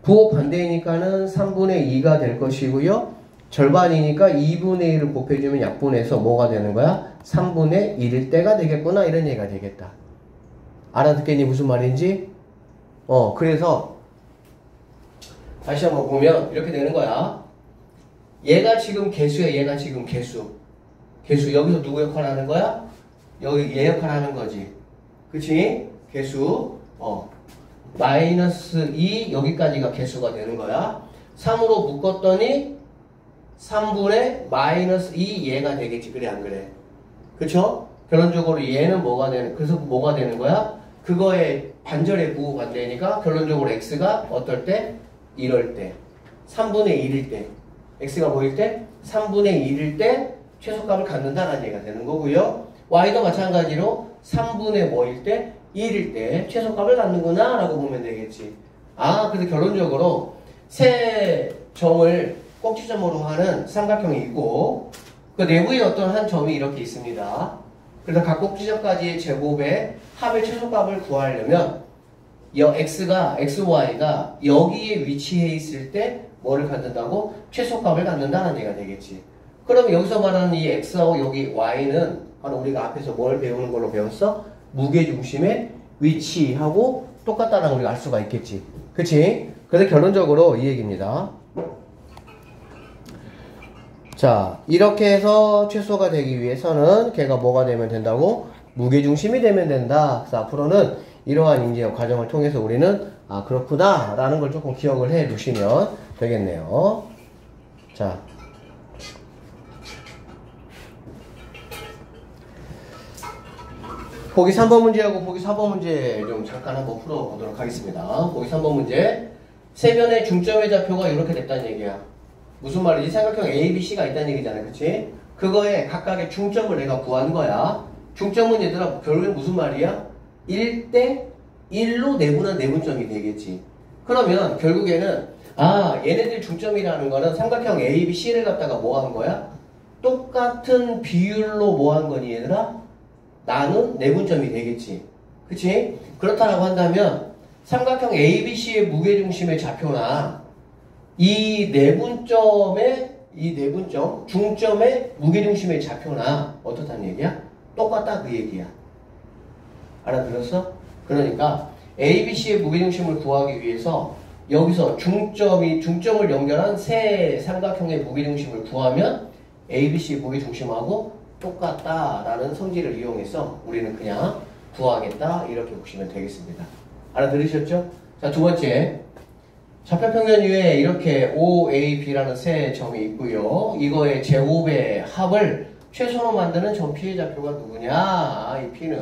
부호 반대이니까는 3분의 2가 될 것이고요. 절반이니까 2분의 1을 곱해주면 약분해서 뭐가 되는 거야? 3분의 1일 때가 되겠구나. 이런 얘기가 되겠다. 알아듣겠니? 무슨 말인지? 그래서 다시 한번 보면 이렇게 되는 거야. 얘가 지금 개수야. 얘가 지금 개수. 여기서 누구 역할 하는 거야? 여기 얘 역할 하는 거지. 그치? 개수. 마이너스 2 여기까지가 개수가 되는 거야. 3으로 묶었더니 3분의 마이너스 2 얘가 되겠지. 그래 안 그래? 그쵸? 결론적으로 얘는 뭐가 되는, 그래서 뭐가 되는 거야? 그거의 반절의 부호 반대니까 결론적으로 x가 어떨 때? 이럴 때. 3분의 1일 때. x가 뭐일 때? 3분의 1일 때 최소값을 갖는다는 얘기가 되는 거고요. y도 마찬가지로 3분의 뭐일 때? 1일 때 최소값을 갖는구나 라고 보면 되겠지. 그래서 결론적으로 세 점을 꼭지점으로 하는 삼각형이 있고 그 내부에 어떤 한 점이 이렇게 있습니다. 그래서 각 꼭지점까지의 제곱의 합의 최소값을 구하려면 x가, xy가 여기에 위치해 있을 때 뭐를 갖는다고? 최소값을 갖는다는 얘기가 되겠지. 그럼 여기서 말하는 이 x하고 여기 y는 바로 우리가 앞에서 뭘 배우는 걸로 배웠어? 무게중심의 위치하고 똑같다는 걸 우리가 알 수가 있겠지. 그치? 그래서 결론적으로 이 얘기입니다. 자, 이렇게 해서 최소가 되기 위해서는 걔가 뭐가 되면 된다고? 무게중심이 되면 된다. 그래서 앞으로는 이러한 이제 과정을 통해서 우리는 아 그렇구나 라는 걸 조금 기억을 해 두시면 되겠네요. 자, 보기 3번 문제하고 보기 4번 문제 좀 잠깐 한번 풀어보도록 하겠습니다. 보기 3번 문제. 세변의 중점의 좌표가 이렇게 됐다는 얘기야. 무슨 말이지? 삼각형 A, B, C가 있다는 얘기잖아. 그치? 그거에 각각의 중점을 내가 구한 거야. 중점은 얘들아 결국에 무슨 말이야? 1대 1로 내분한 내분점이 되겠지. 그러면 결국에는 아 얘네들 중점이라는 거는 삼각형 A, B, C를 갖다가 뭐 한 거야? 똑같은 비율로 뭐 한 거니 얘들아? 나눈 내분점이 되겠지. 그치? 그렇다라고 한다면 삼각형 ABC의 무게중심의 좌표나 이 내분점의 중점의 무게중심의 좌표나 어떻다는 얘기야? 똑같다 그 얘기야. 알아들었어? 그러니까 ABC의 무게중심을 구하기 위해서 여기서 중점을 연결한 세 삼각형의 무게중심을 구하면 ABC의 무게중심하고 똑같다라는 성질을 이용해서 우리는 그냥 구하겠다 이렇게 보시면 되겠습니다. 알아들으셨죠? 자, 두 번째 좌표평면 위에 이렇게 OAB라는 세 점이 있고요. 이거의 제곱의 합을 최소로 만드는 점 P의 좌표가 누구냐? 이 P는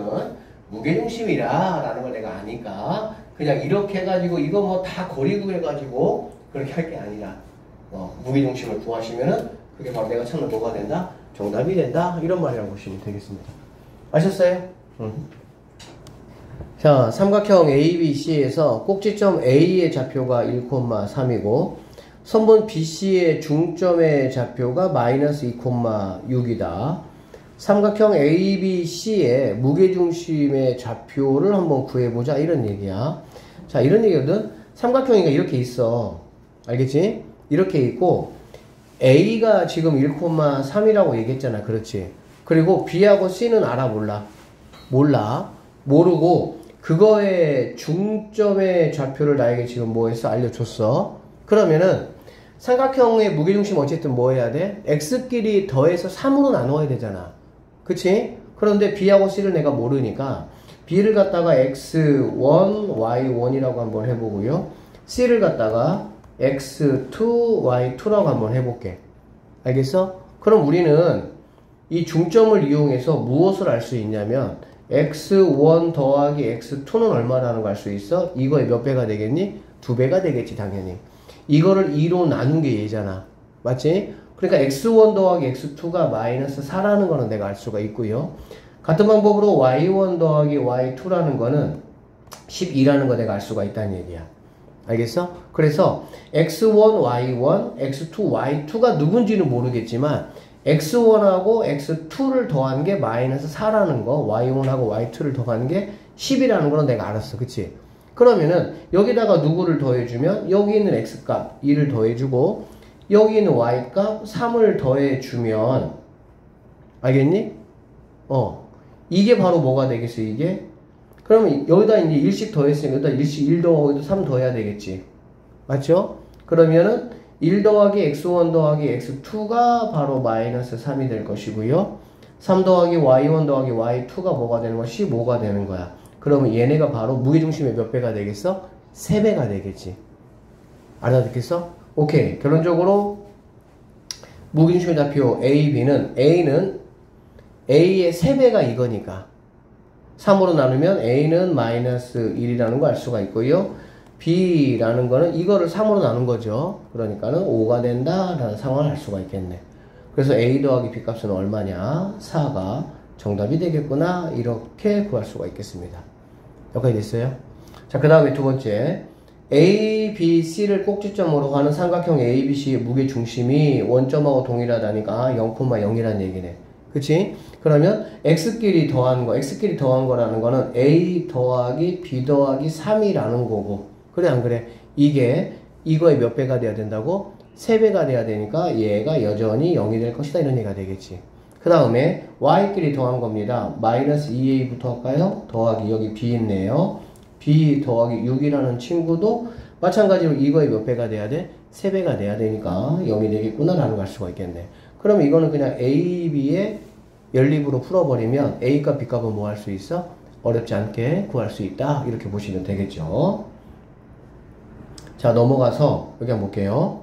무게중심이라 라는 걸 내가 아니까 그냥 이렇게 해가지고 이거 뭐 다 거리 구해가지고 그렇게 할 게 아니라 무게중심을 구하시면은 그게 바로 내가 찾는 뭐가 된다? 정답이 된다? 이런 말이라고 보시면 되겠습니다. 아셨어요? 자, 삼각형 ABC에서 꼭지점 A의 좌표가 1,3이고 선분 BC의 중점의 좌표가 마이너스 2,6이다. 삼각형 ABC의 무게중심의 좌표를 한번 구해보자 이런 얘기야. 자, 이런 얘기거든. 삼각형이가 이렇게 있어. 알겠지? 이렇게 있고 A가 지금 1,3이라고 얘기했잖아. 그렇지? 그리고 B하고 C는 알아 몰라? 몰라. 모르고 그거의 중점의 좌표를 나에게 지금 뭐 했어? 알려줬어. 그러면은 삼각형의 무게중심 어쨌든 뭐 해야 돼? X끼리 더해서 3으로 나눠야 되잖아. 그치? 그런데 B하고 C를 내가 모르니까 B를 갖다가 X1, Y1이라고 한번 해보고요. C를 갖다가 X2, Y2라고 한번 해볼게. 알겠어? 그럼 우리는 이 중점을 이용해서 무엇을 알 수 있냐면 X1 더하기 X2는 얼마라는 걸 알 수 있어? 이거의 몇 배가 되겠니? 2배가 되겠지 당연히. 이거를 2로 나눈 게 얘잖아. 맞지? 그러니까 X1 더하기 X2가 마이너스 4라는 거는 내가 알 수가 있고요. 같은 방법으로 Y1 더하기 Y2라는 거는 12라는 거 내가 알 수가 있다는 얘기야. 알겠어? 그래서 X1, Y1, X2, Y2가 누군지는 모르겠지만 X1하고 X2를 더한 게 마이너스 4라는 거, Y1하고 Y2를 더한 게 10이라는 거는 내가 알았어. 그치? 그러면은 여기다가 누구를 더해주면 여기 있는 X값 2를 더해주고 여기 있는 Y값 3을 더해주면 알겠니? 이게 바로 뭐가 되겠어 이게? 그러면 여기다 이제 1씩 더했으니까 여기다 1씩 1 더하고 여기다 3 더해야 되겠지. 맞죠? 그러면은 1 더하기 X1 더하기 X2가 바로 마이너스 3이 될 것이고요. 3 더하기 Y1 더하기 Y2가 뭐가 되는 거야? 15가 되는 거야. 그러면 얘네가 바로 무게중심의 몇 배가 되겠어? 3배가 되겠지. 알아듣겠어? 오케이. 결론적으로 무게중심의 좌표 A, B는 A는 A의 3배가 이거니까 3으로 나누면 A는 마이너스 1이라는 거 알 수가 있고요. B라는 거는 이거를 3으로 나눈 거죠. 그러니까는 5가 된다라는 상황을 알 수가 있겠네. 그래서 A 더하기 B 값은 얼마냐? 4가 정답이 되겠구나. 이렇게 구할 수가 있겠습니다. 여기까지 됐어요? 자, 그 다음에 두 번째. A, B, C를 꼭지점으로 가는 삼각형 A, B, C의 무게중심이 원점하고 동일하다니까 0,0이라는 얘기네. 그치? 그러면 x끼리 더한 거라는 거는 a 더하기 b 더하기 3이라는 거고. 그래 안 그래? 이게 이거의 몇 배가 돼야 된다고? 3배가 돼야 되니까 얘가 여전히 0이 될 것이다 이런 얘기가 되겠지. 그 다음에 y끼리 더한 겁니다. 마이너스 2a부터 할까요? 더하기 여기 b 있네요. b 더하기 6이라는 친구도 마찬가지로 이거의 몇 배가 돼야 돼? 3배가 돼야 되니까 0이 되겠구나 라는 걸 알 수가 있겠네. 그럼 이거는 그냥 a, b의 연립으로 풀어버리면 a 값, b 값은 뭐 할 수 있어? 어렵지 않게 구할 수 있다 이렇게 보시면 되겠죠. 자, 넘어가서 여기 한번 볼게요.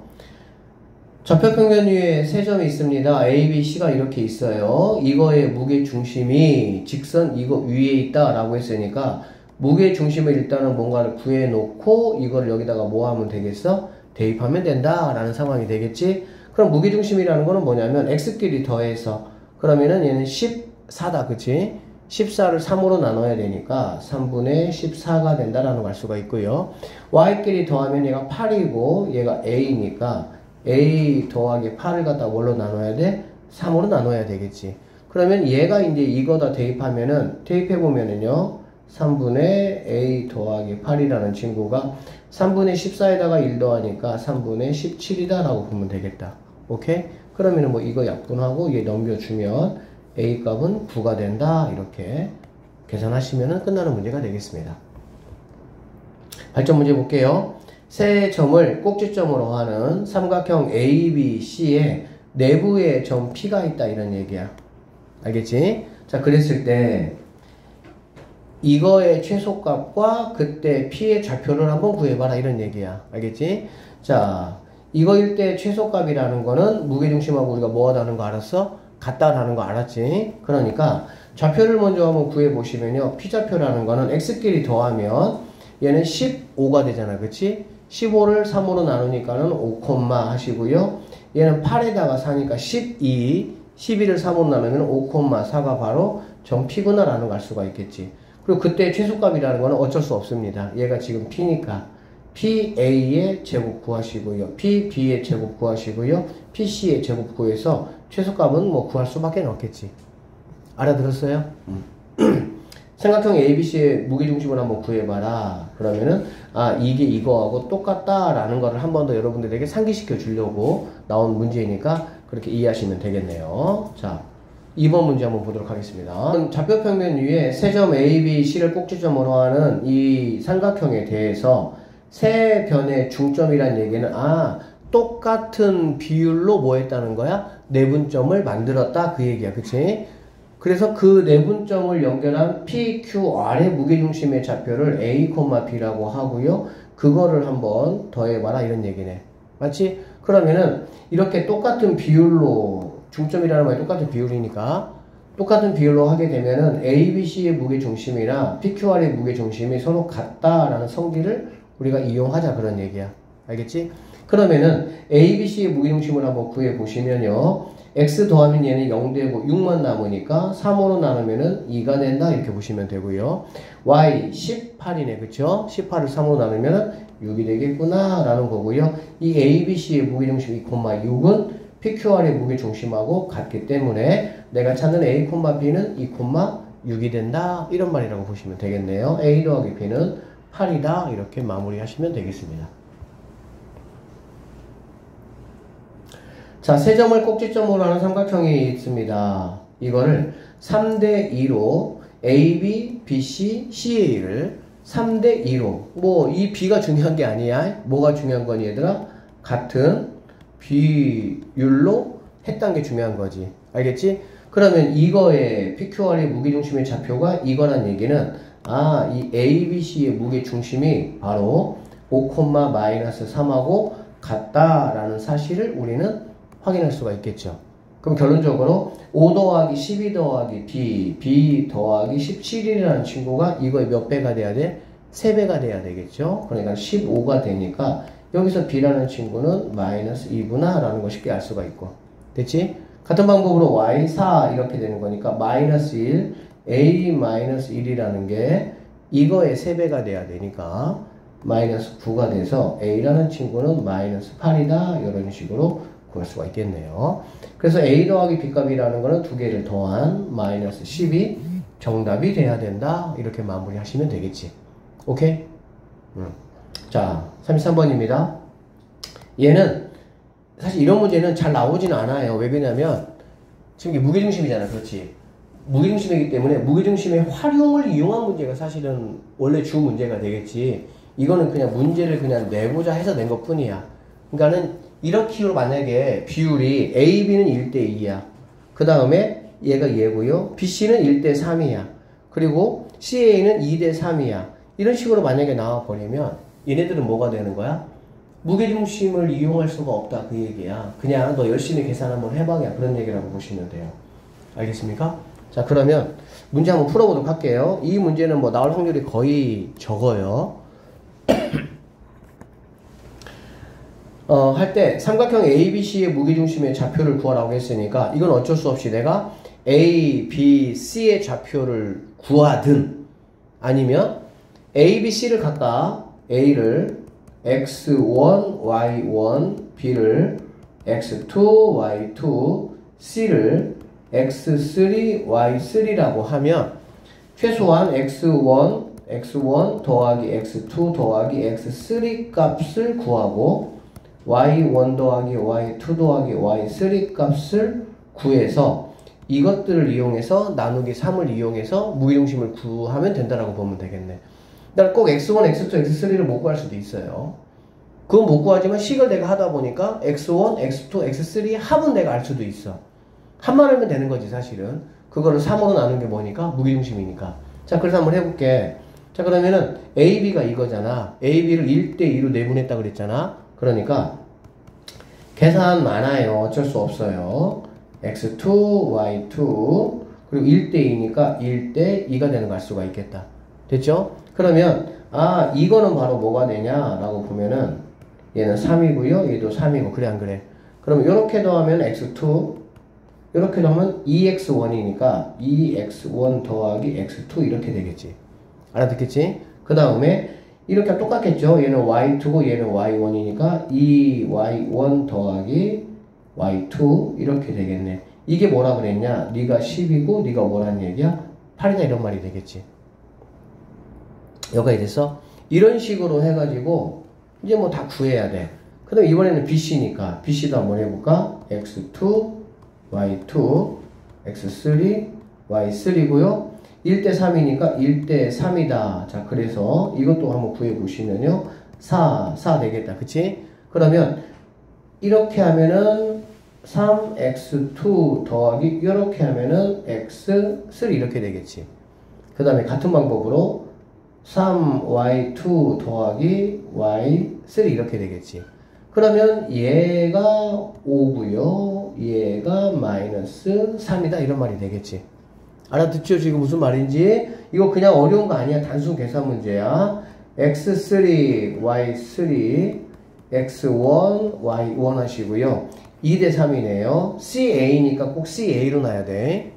좌표평면 위에 세 점이 있습니다. A, B, C가 이렇게 있어요. 이거의 무게중심이 직선 이거 위에 있다 라고 했으니까 무게중심을 일단은 뭔가를 구해놓고 이거를 여기다가 뭐 하면 되겠어? 대입하면 된다 라는 상황이 되겠지. 그럼 무게중심이라는 거는 뭐냐면 X끼리 더해서 그러면은 얘는 14다 그치? 14를 3으로 나눠야 되니까 3분의 14가 된다라는 걸 알 수가 있고요. Y끼리 더하면 얘가 8이고 얘가 A니까 A 더하기 8을 갖다 뭘로 나눠야 돼? 3으로 나눠야 되겠지. 그러면 얘가 이제 이거다 대입하면은, 대입해보면은요, 3분의 A 더하기 8이라는 친구가 3분의 14에다가 1 더하니까 3분의 17이다 라고 보면 되겠다. 오케이? 그러면은 뭐 이거 약분하고 얘 넘겨주면 A 값은 9가 된다. 이렇게 계산하시면은 끝나는 문제가 되겠습니다. 발전 문제 볼게요. 세 점을 꼭지점으로 하는 삼각형 ABC의 내부에 점 P가 있다 이런 얘기야. 알겠지? 자, 그랬을 때 이거의 최소값과 그때 P의 좌표를 한번 구해봐라 이런 얘기야. 알겠지? 자, 이거일 때 최소값이라는 거는 무게중심하고 우리가 뭐하다는 거 알았어? 같다라는 거 알았지? 그러니까 좌표를 먼저 한번 구해보시면요. P좌표라는 거는 X끼리 더하면 얘는 15가 되잖아. 그치? 15를 3으로 나누니까는 5, 하시고요. 얘는 8에다가 4니까 12, 12를 3으로 나누면 5, 4가 바로 점 P구나 라는 걸 알 수가 있겠지. 그리고 그때 최소값이라는 거는 어쩔 수 없습니다. 얘가 지금 P니까 PA의 제곱 구하시고요. PB의 제곱 구하시고요. PC의 제곱 구해서 최소값은 뭐 구할 수밖에 없겠지. 알아들었어요? 삼각형 ABC의 무게중심을 한번 구해봐라. 그러면은 이게 이거하고 똑같다 라는 거를 한 번 더 여러분들에게 상기시켜 주려고 나온 문제니까 그렇게 이해하시면 되겠네요. 자, 2번 문제 한번 보도록 하겠습니다. 좌표평면 위에 세 점 A, B, C를 꼭지점으로 하는 이 삼각형에 대해서 세 변의 중점이란 얘기는 똑같은 비율로 뭐 했다는 거야? 내분점을 만들었다 그 얘기야. 그치? 그래서 그 내분점을 연결한 PQR의 무게중심의 좌표를 A, B라고 하고요. 그거를 한번 더해봐라 이런 얘기네. 맞지? 그러면은 이렇게 똑같은 비율로 중점이라는 말이 똑같은 비율이니까 똑같은 비율로 하게 되면은 ABC의 무게중심이랑 PQR의 무게중심이 서로 같다라는 성질을 우리가 이용하자 그런 얘기야. 알겠지? 그러면은 ABC의 무게중심을 한번 구해보시면요. X 더하면 얘는 0 되고 6만 남으니까 3으로 나누면은 2가 된다 이렇게 보시면 되고요. Y 18이네 그쵸? 18을 3으로 나누면은 6이 되겠구나 라는 거고요. 이 ABC의 무게중심 2,6은 PQR의 무게중심하고 같기 때문에 내가 찾는 A, B는 2,6이 된다 이런 말이라고 보시면 되겠네요. A 더하기 B는 8이다 이렇게 마무리하시면 되겠습니다. 자, 세 점을 꼭지점으로 하는 삼각형이 있습니다. 이거를 3대2로 AB, BC, CA를 3대2로 뭐 이 B가 중요한 게 아니야. 뭐가 중요한 거니 얘들아? 같은 비율로 했다는 게 중요한 거지. 알겠지? 그러면 이거의 PQR의 무게중심의 좌표가 이거란 얘기는 이 ABC의 무게중심이 바로 5,-3하고 같다라는 사실을 우리는 확인할 수가 있겠죠. 그럼 결론적으로 5 더하기 12 더하기 B 더하기 17이라는 친구가 이거의 몇 배가 돼야 돼? 3배가 돼야 되겠죠. 그러니까 15가 되니까 여기서 B라는 친구는 마이너스 2구나 라는 걸 쉽게 알 수가 있고. 됐지? 같은 방법으로 Y 4 이렇게 되는 거니까 마이너스 1 A 마이너스 1이라는 게 이거의 3배가 돼야 되니까 마이너스 9가 돼서 A라는 친구는 마이너스 8이다 이런 식으로 구할 수가 있겠네요. 그래서 a 더하기 b 값이라는 거는 두 개를 더한 마이너스 10이 정답이 돼야 된다. 이렇게 마무리 하시면 되겠지. 오케이? 자, 33번입니다. 얘는 사실 이런 문제는 잘 나오지는 않아요. 왜 그러냐면 지금 이게 무게중심이잖아. 그렇지? 무게중심이기 때문에 무게중심의 활용을 이용한 문제가 사실은 원래 주 문제가 되겠지. 이거는 그냥 문제를 그냥 내고자 해서 낸 것 뿐이야. 그러니까는 이렇게로 만약에 비율이 A, B는 1대2야. 그 다음에 얘가 얘고요. BC는 1대3이야. 그리고 CA는 2대3이야. 이런 식으로 만약에 나와버리면 얘네들은 뭐가 되는 거야? 무게중심을 이용할 수가 없다. 그 얘기야. 그냥 너 열심히 계산 한번 해봐야 그런 얘기라고 보시면 돼요. 알겠습니까? 자, 그러면 문제 한번 풀어보도록 할게요. 이 문제는 뭐 나올 확률이 거의 적어요. 할 때 삼각형 ABC의 무게중심의 좌표를 구하라고 했으니까 이건 어쩔 수 없이 내가 A, B, C의 좌표를 구하든 아니면 A, B, C를 각각 A를 X1, Y1, B를 X2, Y2, C를 X3, Y3라고 하면 최소한 X1 더하기 X2 더하기 X3 값을 구하고 Y1 더하기 Y2 더하기 Y3 값을 구해서 이것들을 이용해서 나누기 3을 이용해서 무게중심을 구하면 된다라고 보면 되겠네. 그러니까 꼭 X1, X2, X3를 못 구할 수도 있어요. 그건 못 구하지만 식을 내가 하다 보니까 X1, X2, X3 합은 내가 알 수도 있어. 합만 하면 되는 거지 사실은. 그거를 3으로 나눈 게 뭐니까? 무게중심이니까. 자, 그래서 한번 해볼게. 자, 그러면은 A, B가 이거잖아. A, B를 1대2로 내분했다 그랬잖아. 그러니까 계산 많아요. 어쩔 수 없어요. X2, Y2 그리고 1대2니까 1대2가 되는 걸 알 수가 있겠다. 됐죠? 그러면 이거는 바로 뭐가 되냐라고 보면은 얘는 3이고요. 얘도 3이고 그래 안 그래? 그러면 이렇게 더하면 X2 이렇게 더하면 2X1이니까 2X1 더하기 X2 이렇게 되겠지. 알아듣겠지? 그 다음에 이렇게 똑같겠죠? 얘는 Y2고 얘는 Y1이니까 2Y1 더하기 Y2 이렇게 되겠네. 이게 뭐라 그랬냐? 네가 10이고 네가 뭐란 얘기야? 8이다 이런 말이 되겠지. 여기까지 됐어? 이런 식으로 해가지고 이제 뭐 다 구해야 돼. 그 다음에 이번에는 BC니까 BC도 한번 해볼까? X2, Y2, X3, Y3고요. 1대3이니까 1대3이다. 자, 그래서 이것도 한번 구해보시면요. 4 되겠다. 그치? 그러면 이렇게 하면은 3x2 더하기 이렇게 하면은 x3 이렇게 되겠지. 그 다음에 같은 방법으로 3y2 더하기 y3 이렇게 되겠지. 그러면 얘가 5고요. 얘가 마이너스 3이다. 이런 말이 되겠지. 알아듣죠? 지금 무슨 말인지? 이거 그냥 어려운 거 아니야. 단순 계산 문제야. x3, y3, x1, y1 하시고요. 2대3이네요. CA니까 꼭 CA로 놔야 돼.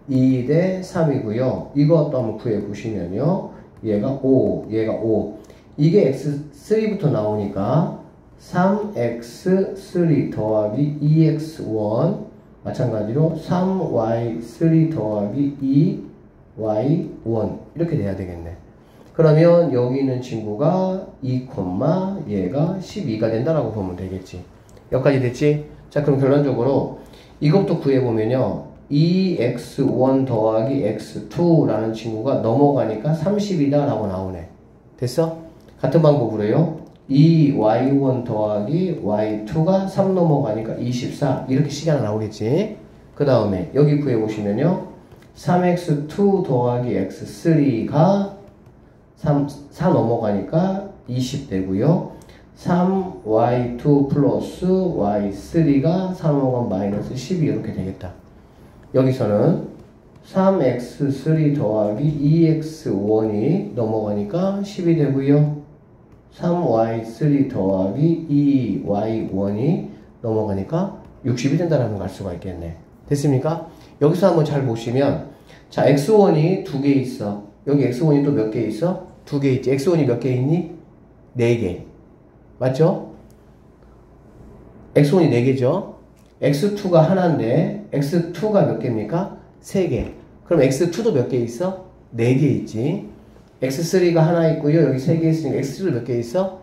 2대3이고요. 이것도 한번 구해보시면요. 얘가 5, 얘가 5. 이게 x3부터 나오니까 3x3 더하기 2x1 마찬가지로 3y3 더하기 2y1 이렇게 돼야 되겠네. 그러면 여기 있는 친구가 2, 얘가 12가 된다라고 보면 되겠지. 여기까지 됐지? 자, 그럼 결론적으로 이것도 구해보면요. 2x1 더하기 x2라는 친구가 넘어가니까 30이다 라고 나오네. 됐어? 같은 방법으로요. 2y1 더하기 y2가 3 넘어가니까 24 이렇게 시간이 나오겠지. 그 다음에 여기 구해보시면요. 3x2 더하기 x3가 4 넘어가니까 20 되고요. 3y2 플러스 y3가 4 넘어가면 마이너스 12 이렇게 되겠다. 여기서는 3x3 더하기 2x1이 넘어가니까 10이 되고요. 3y3 더하기 2y1이 넘어가니까 60이 된다라는 걸 알 수가 있겠네. 됐습니까? 여기서 한번 잘 보시면 자, x1이 2개 있어. 여기 x1이 또 몇 개 있어? 2개 있지. x1이 몇 개 있니? 4개. 맞죠? x1이 4개죠. x2가 하나인데 x2가 몇 개입니까? 3개. 그럼 x2도 몇 개 있어? 4개 있지. x3가 하나 있고요. 여기 3개 있으니까 x3도 몇 개 있어?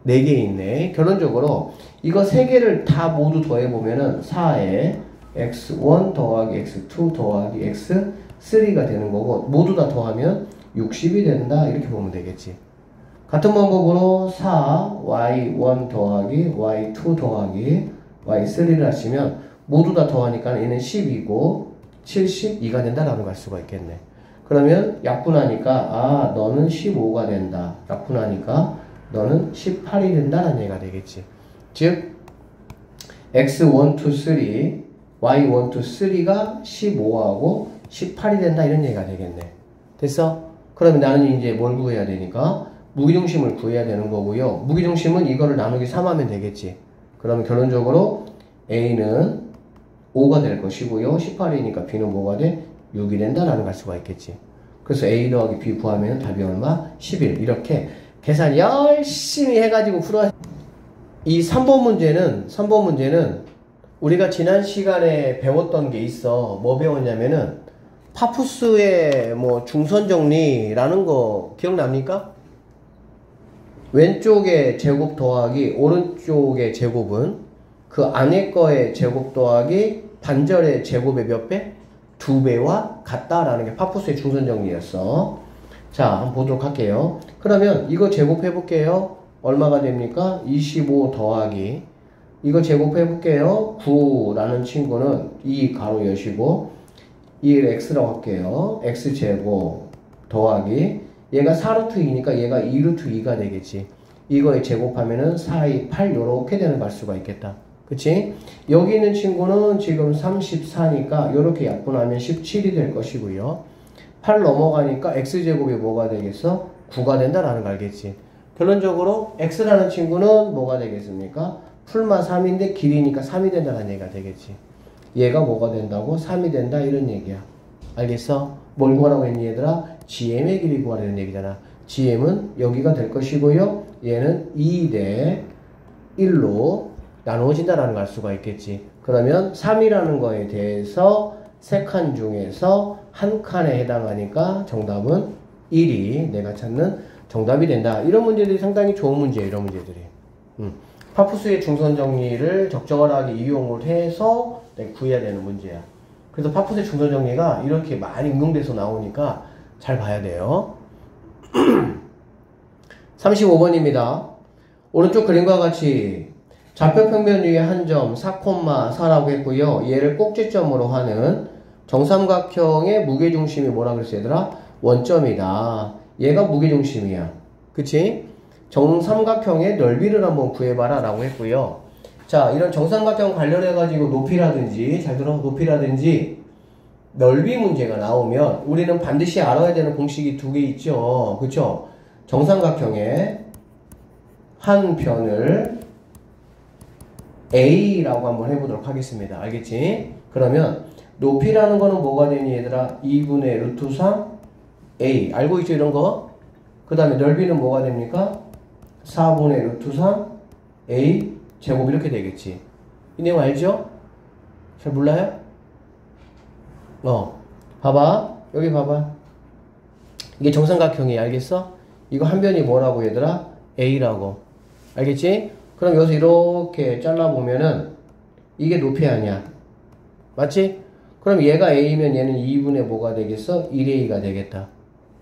4개 있네. 결론적으로 이거 3개를 다 모두 더해보면은 4에 x1 더하기 x2 더하기 x3가 되는 거고, 모두 다 더하면 60이 된다. 이렇게 보면 되겠지. 같은 방법으로 4 y1 더하기 y2 더하기 y3를 하시면 모두 다 더하니까 얘는 10이고 72가 된다라고 할 수가 있겠네. 그러면 약분하니까 아 너는 15가 된다. 약분하니까 너는 18이 된다는 얘기가 되겠지. 즉 x1, 2, 3, y1, 2, 3가 15하고 18이 된다 이런 얘기가 되겠네. 됐어? 그러면 나는 이제 뭘 구해야 되니까 무기중심을 구해야 되는 거고요. 무기중심은 이거를 나누기 3하면 되겠지. 그러면 결론적으로 A는 5가 될 것이고요. 18이니까 B는 뭐가 돼? 6이 된다라는 걸 수가 있겠지. 그래서 A 더하기 B 구하면 답이 얼마? 11. 이렇게 계산 열심히 해가지고 풀어. 이 3번 문제는 우리가 지난 시간에 배웠던 게 있어. 뭐 배웠냐면은 파푸스의 뭐 중선 정리라는 거 기억납니까? 왼쪽의 제곱 더하기 오른쪽의 제곱은 그 안에 거의 제곱 더하기 반절의 제곱의 몇 배? 2배와 같다라는 게 파푸스의 중선 정리였어. 자, 한번 보도록 할게요. 그러면 이거 제곱해 볼게요. 얼마가 됩니까? 25 더하기 이거 제곱해 볼게요. 9라는 친구는 2 가로 여시고 2를 x라고 할게요. x제곱 더하기 얘가 4루트 2니까 얘가 2루트 2가 되겠지. 이거에 제곱하면은 4, 2, 8 요렇게 되는 걸 수가 있겠다. 그치? 여기 있는 친구는 지금 34니까 요렇게 약분하면 17이 될 것이고요. 8 넘어가니까 x제곱이 뭐가 되겠어? 9가 된다라는 거 알겠지? 결론적으로 x라는 친구는 뭐가 되겠습니까? 풀마 3인데 길이니까 3이 된다는 얘기가 되겠지. 얘가 뭐가 된다고? 3이 된다 이런 얘기야. 알겠어? 뭘 구하라고 했니 얘들아? GM의 길이 구하라는 얘기잖아. GM은 여기가 될 것이고요. 얘는 2 대 1로 나누어진다라는 걸 알 수가 있겠지. 그러면 3이라는 거에 대해서 3칸 중에서 한 칸에 해당하니까 정답은 1이 내가 찾는 정답이 된다. 이런 문제들이 상당히 좋은 문제예요. 이런 문제들이. 파푸스의 중선 정리를 적절하게 이용을 해서 구해야 되는 문제야. 그래서 파푸스의 중선 정리가 이렇게 많이 응용돼서 나오니까 잘 봐야 돼요. 35번입니다. 오른쪽 그림과 같이 좌표 평면 위에 한 점 4,4라고 했고요. 얘를 꼭지점으로 하는 정삼각형의 무게중심이 뭐라 그랬어 얘들아? 원점이다. 얘가 무게중심이야. 그치? 정삼각형의 넓이를 한번 구해봐라 라고 했고요. 자, 이런 정삼각형 관련해가지고 높이라든지, 잘 들어, 높이라든지 넓이 문제가 나오면 우리는 반드시 알아야 되는 공식이 2개 있죠. 그쵸? 정삼각형의 한 편을 A라고 한번 해보도록 하겠습니다. 알겠지? 그러면 높이라는 거는 뭐가 되니 얘들아? 2분의 루트 3 A. 알고 있죠 이런 거? 그 다음에 넓이는 뭐가 됩니까? 4분의 루트 3 A 제곱 이렇게 되겠지. 이 내용 알죠? 잘 몰라요? 봐봐. 여기 봐봐. 이게 정삼각형이 알겠어? 이거 한 변이 뭐라고 얘들아? A라고. 알겠지? 그럼 여기서 이렇게 잘라보면은 이게 높이 아니야. 맞지? 그럼 얘가 A면 얘는 2분의 뭐가 되겠어? 1A가 되겠다.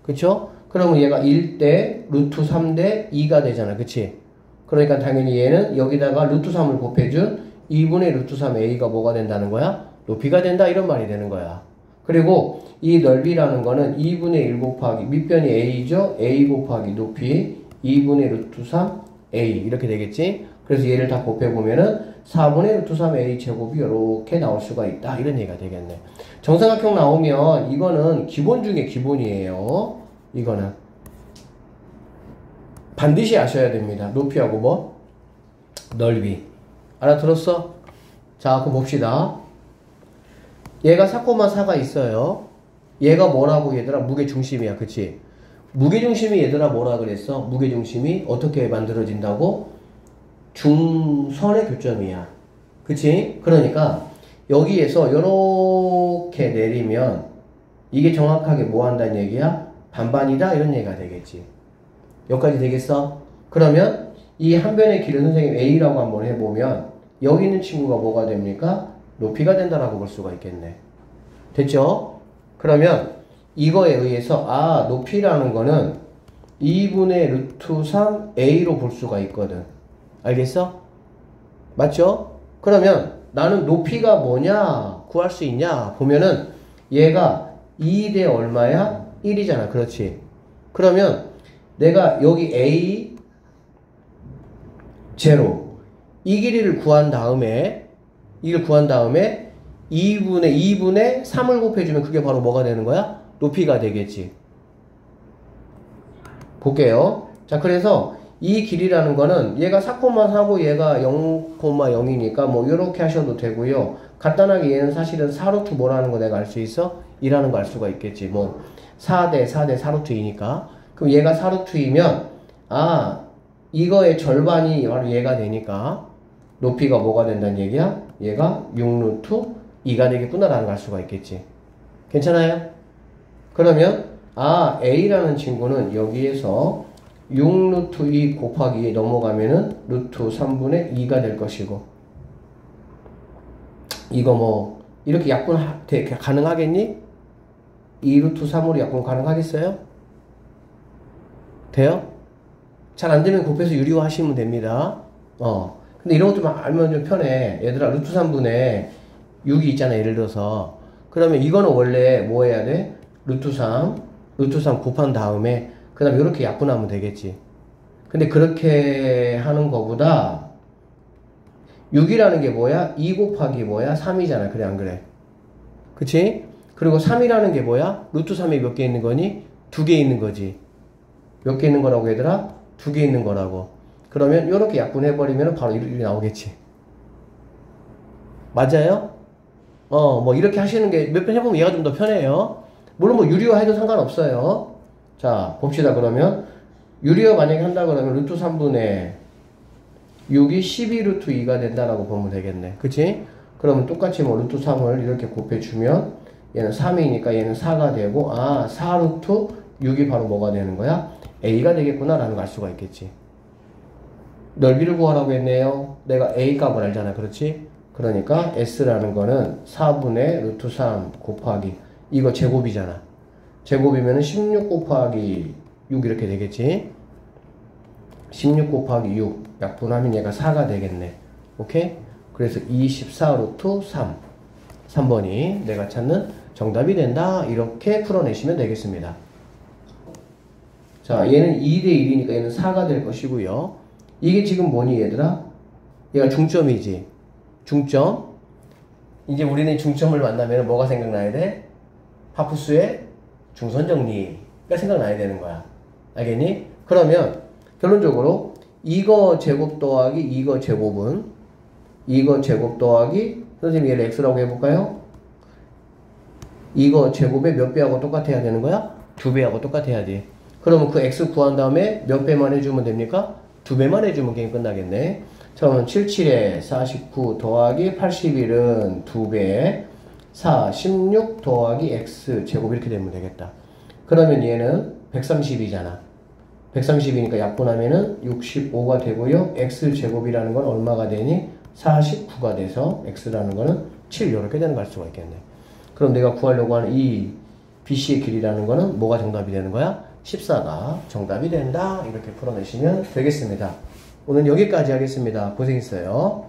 그쵸? 그러면 얘가 1대 루트 3대 2가 되잖아. 그치? 그러니까 당연히 얘는 여기다가 루트 3을 곱해준 2분의 루트 3A가 뭐가 된다는 거야? 높이가 된다. 이런 말이 되는 거야. 그리고 이 넓이라는 거는 2분의 1 곱하기 밑변이 A죠? A 곱하기 높이 2분의 루트 3A 이렇게 되겠지? 그래서 얘를 다 곱해보면은 4분의 루트 3A 제곱이 이렇게 나올 수가 있다. 이런 얘기가 되겠네. 정삼각형 나오면 이거는 기본 중에 기본이에요. 이거는 반드시 아셔야 됩니다. 높이하고 뭐? 넓이. 알아들었어? 자, 그럼 봅시다. 얘가 4,4가 있어요. 얘가 뭐라고 얘들아? 무게중심이야. 그치? 무게중심이 얘들아 뭐라 그랬어? 무게중심이 어떻게 만들어진다고? 중선의 교점이야. 그치? 그러니까 여기에서 이렇게 내리면 이게 정확하게 뭐 한다는 얘기야? 반반이다 이런 얘기가 되겠지. 여기까지 되겠어? 그러면 이 한 변의 길을 선생님 A라고 한번 해보면 여기 있는 친구가 뭐가 됩니까? 높이가 된다라고 볼 수가 있겠네. 됐죠? 그러면 이거에 의해서 높이라는 거는 2분의 루트 3 A로 볼 수가 있거든. 알겠어? 맞죠? 그러면 나는 높이가 뭐냐 구할 수 있냐 보면은 얘가 2 대 얼마야? 1이잖아. 그렇지? 그러면 내가 여기 A 제로 이 길이를 구한 다음에 이걸 구한 다음에 2분의 3을 곱해주면 그게 바로 뭐가 되는 거야? 높이가 되겠지. 볼게요. 자, 그래서 이 길이라는 거는 얘가 4,4고 얘가 0,0이니까 뭐 이렇게 하셔도 되고요. 간단하게 얘는 사실은 4루트 뭐라는 거 내가 알 수 있어? 2라는 거 알 수가 있겠지. 뭐 4대 4루트 2니까. 그럼 얘가 4루트이면 이거의 절반이 바로 얘가 되니까 높이가 뭐가 된다는 얘기야? 얘가 6루트 2가 되겠구나라는 걸 알 수가 있겠지. 괜찮아요? 그러면 A라는 친구는 여기에서 6루트 2 곱하기 2 넘어가면은 루트 3분의 2가 될 것이고 이거 뭐 이렇게 약분 가능하겠니? 2루트 3으로 약분 가능하겠어요? 돼요? 잘 안되면 곱해서 유리화 하시면 됩니다. 근데 이런 것도 알면 좀 편해. 얘들아 루트 3분의 6이 있잖아. 예를 들어서 그러면 이거는 원래 뭐 해야 돼? 루트 3 곱한 다음에 그 다음에 이렇게 약분하면 되겠지. 근데 그렇게 하는 거보다 6이라는 게 뭐야? 2 곱하기 뭐야? 3이잖아. 그래 안 그래? 그치? 그리고 3이라는 게 뭐야? 루트 3이 몇 개 있는 거니? 2개 있는 거지. 몇 개 있는 거라고 얘들아? 2개 있는 거라고. 그러면 이렇게 약분해버리면 바로 이렇게 나오겠지. 맞아요? 뭐 이렇게 하시는 게 몇 번 해보면 얘가 좀 더 편해요. 물론 뭐 유리화 해도 상관없어요. 자, 봅시다. 그러면 유리화 만약에 한다 그러면 루트 3분의 6이 12루트 2가 된다라고 보면 되겠네. 그치? 그러면 똑같이 뭐 루트 3을 이렇게 곱해주면 얘는 3이니까 얘는 4가 되고 4루트 6이 바로 뭐가 되는 거야? A가 되겠구나 라는 걸 알 수가 있겠지. 넓이를 구하라고 했네요. 내가 A 값을 알잖아. 그렇지? 그러니까 S라는 거는 4분의 루트 3 곱하기 이거 제곱이잖아. 제곱이면은 16 곱하기 6 이렇게 되겠지. 16 곱하기 6 약분하면 얘가 4가 되겠네. 오케이? 그래서 24루트 3 3번이 내가 찾는 정답이 된다. 이렇게 풀어내시면 되겠습니다. 자, 얘는 2대 1이니까 얘는 4가 될 것이고요. 이게 지금 뭐니 얘들아? 얘가 중점이지. 중점. 이제 우리는 중점을 만나면 뭐가 생각나야 돼? 하프수의 중선정리가 생각나야 되는 거야. 알겠니? 그러면 결론적으로 이거 제곱 더하기 이거 제곱은 이거 제곱 더하기 선생님 얘를 x라고 해볼까요? 이거 제곱의 몇 배하고 똑같아야 되는 거야? 2배하고 똑같아야지. 그러면 그 x 구한 다음에 몇 배만 해주면 됩니까? 2배만 해주면 게임 끝나겠네. 자, 그러면 77에 49 더하기 81은 2배 16 더하기 x 제곱 이렇게 되면 되겠다. 그러면 얘는 130이잖아. 130이니까 약분하면은 65가 되고요. x 제곱이라는 건 얼마가 되니? 49가 돼서 x라는 거는 7 이렇게 되는 걸 알 수가 있겠네. 그럼 내가 구하려고 하는 이 BC의 길이라는 거는 뭐가 정답이 되는 거야? 14가 정답이 된다. 이렇게 풀어내시면 되겠습니다. 오늘 여기까지 하겠습니다. 고생했어요.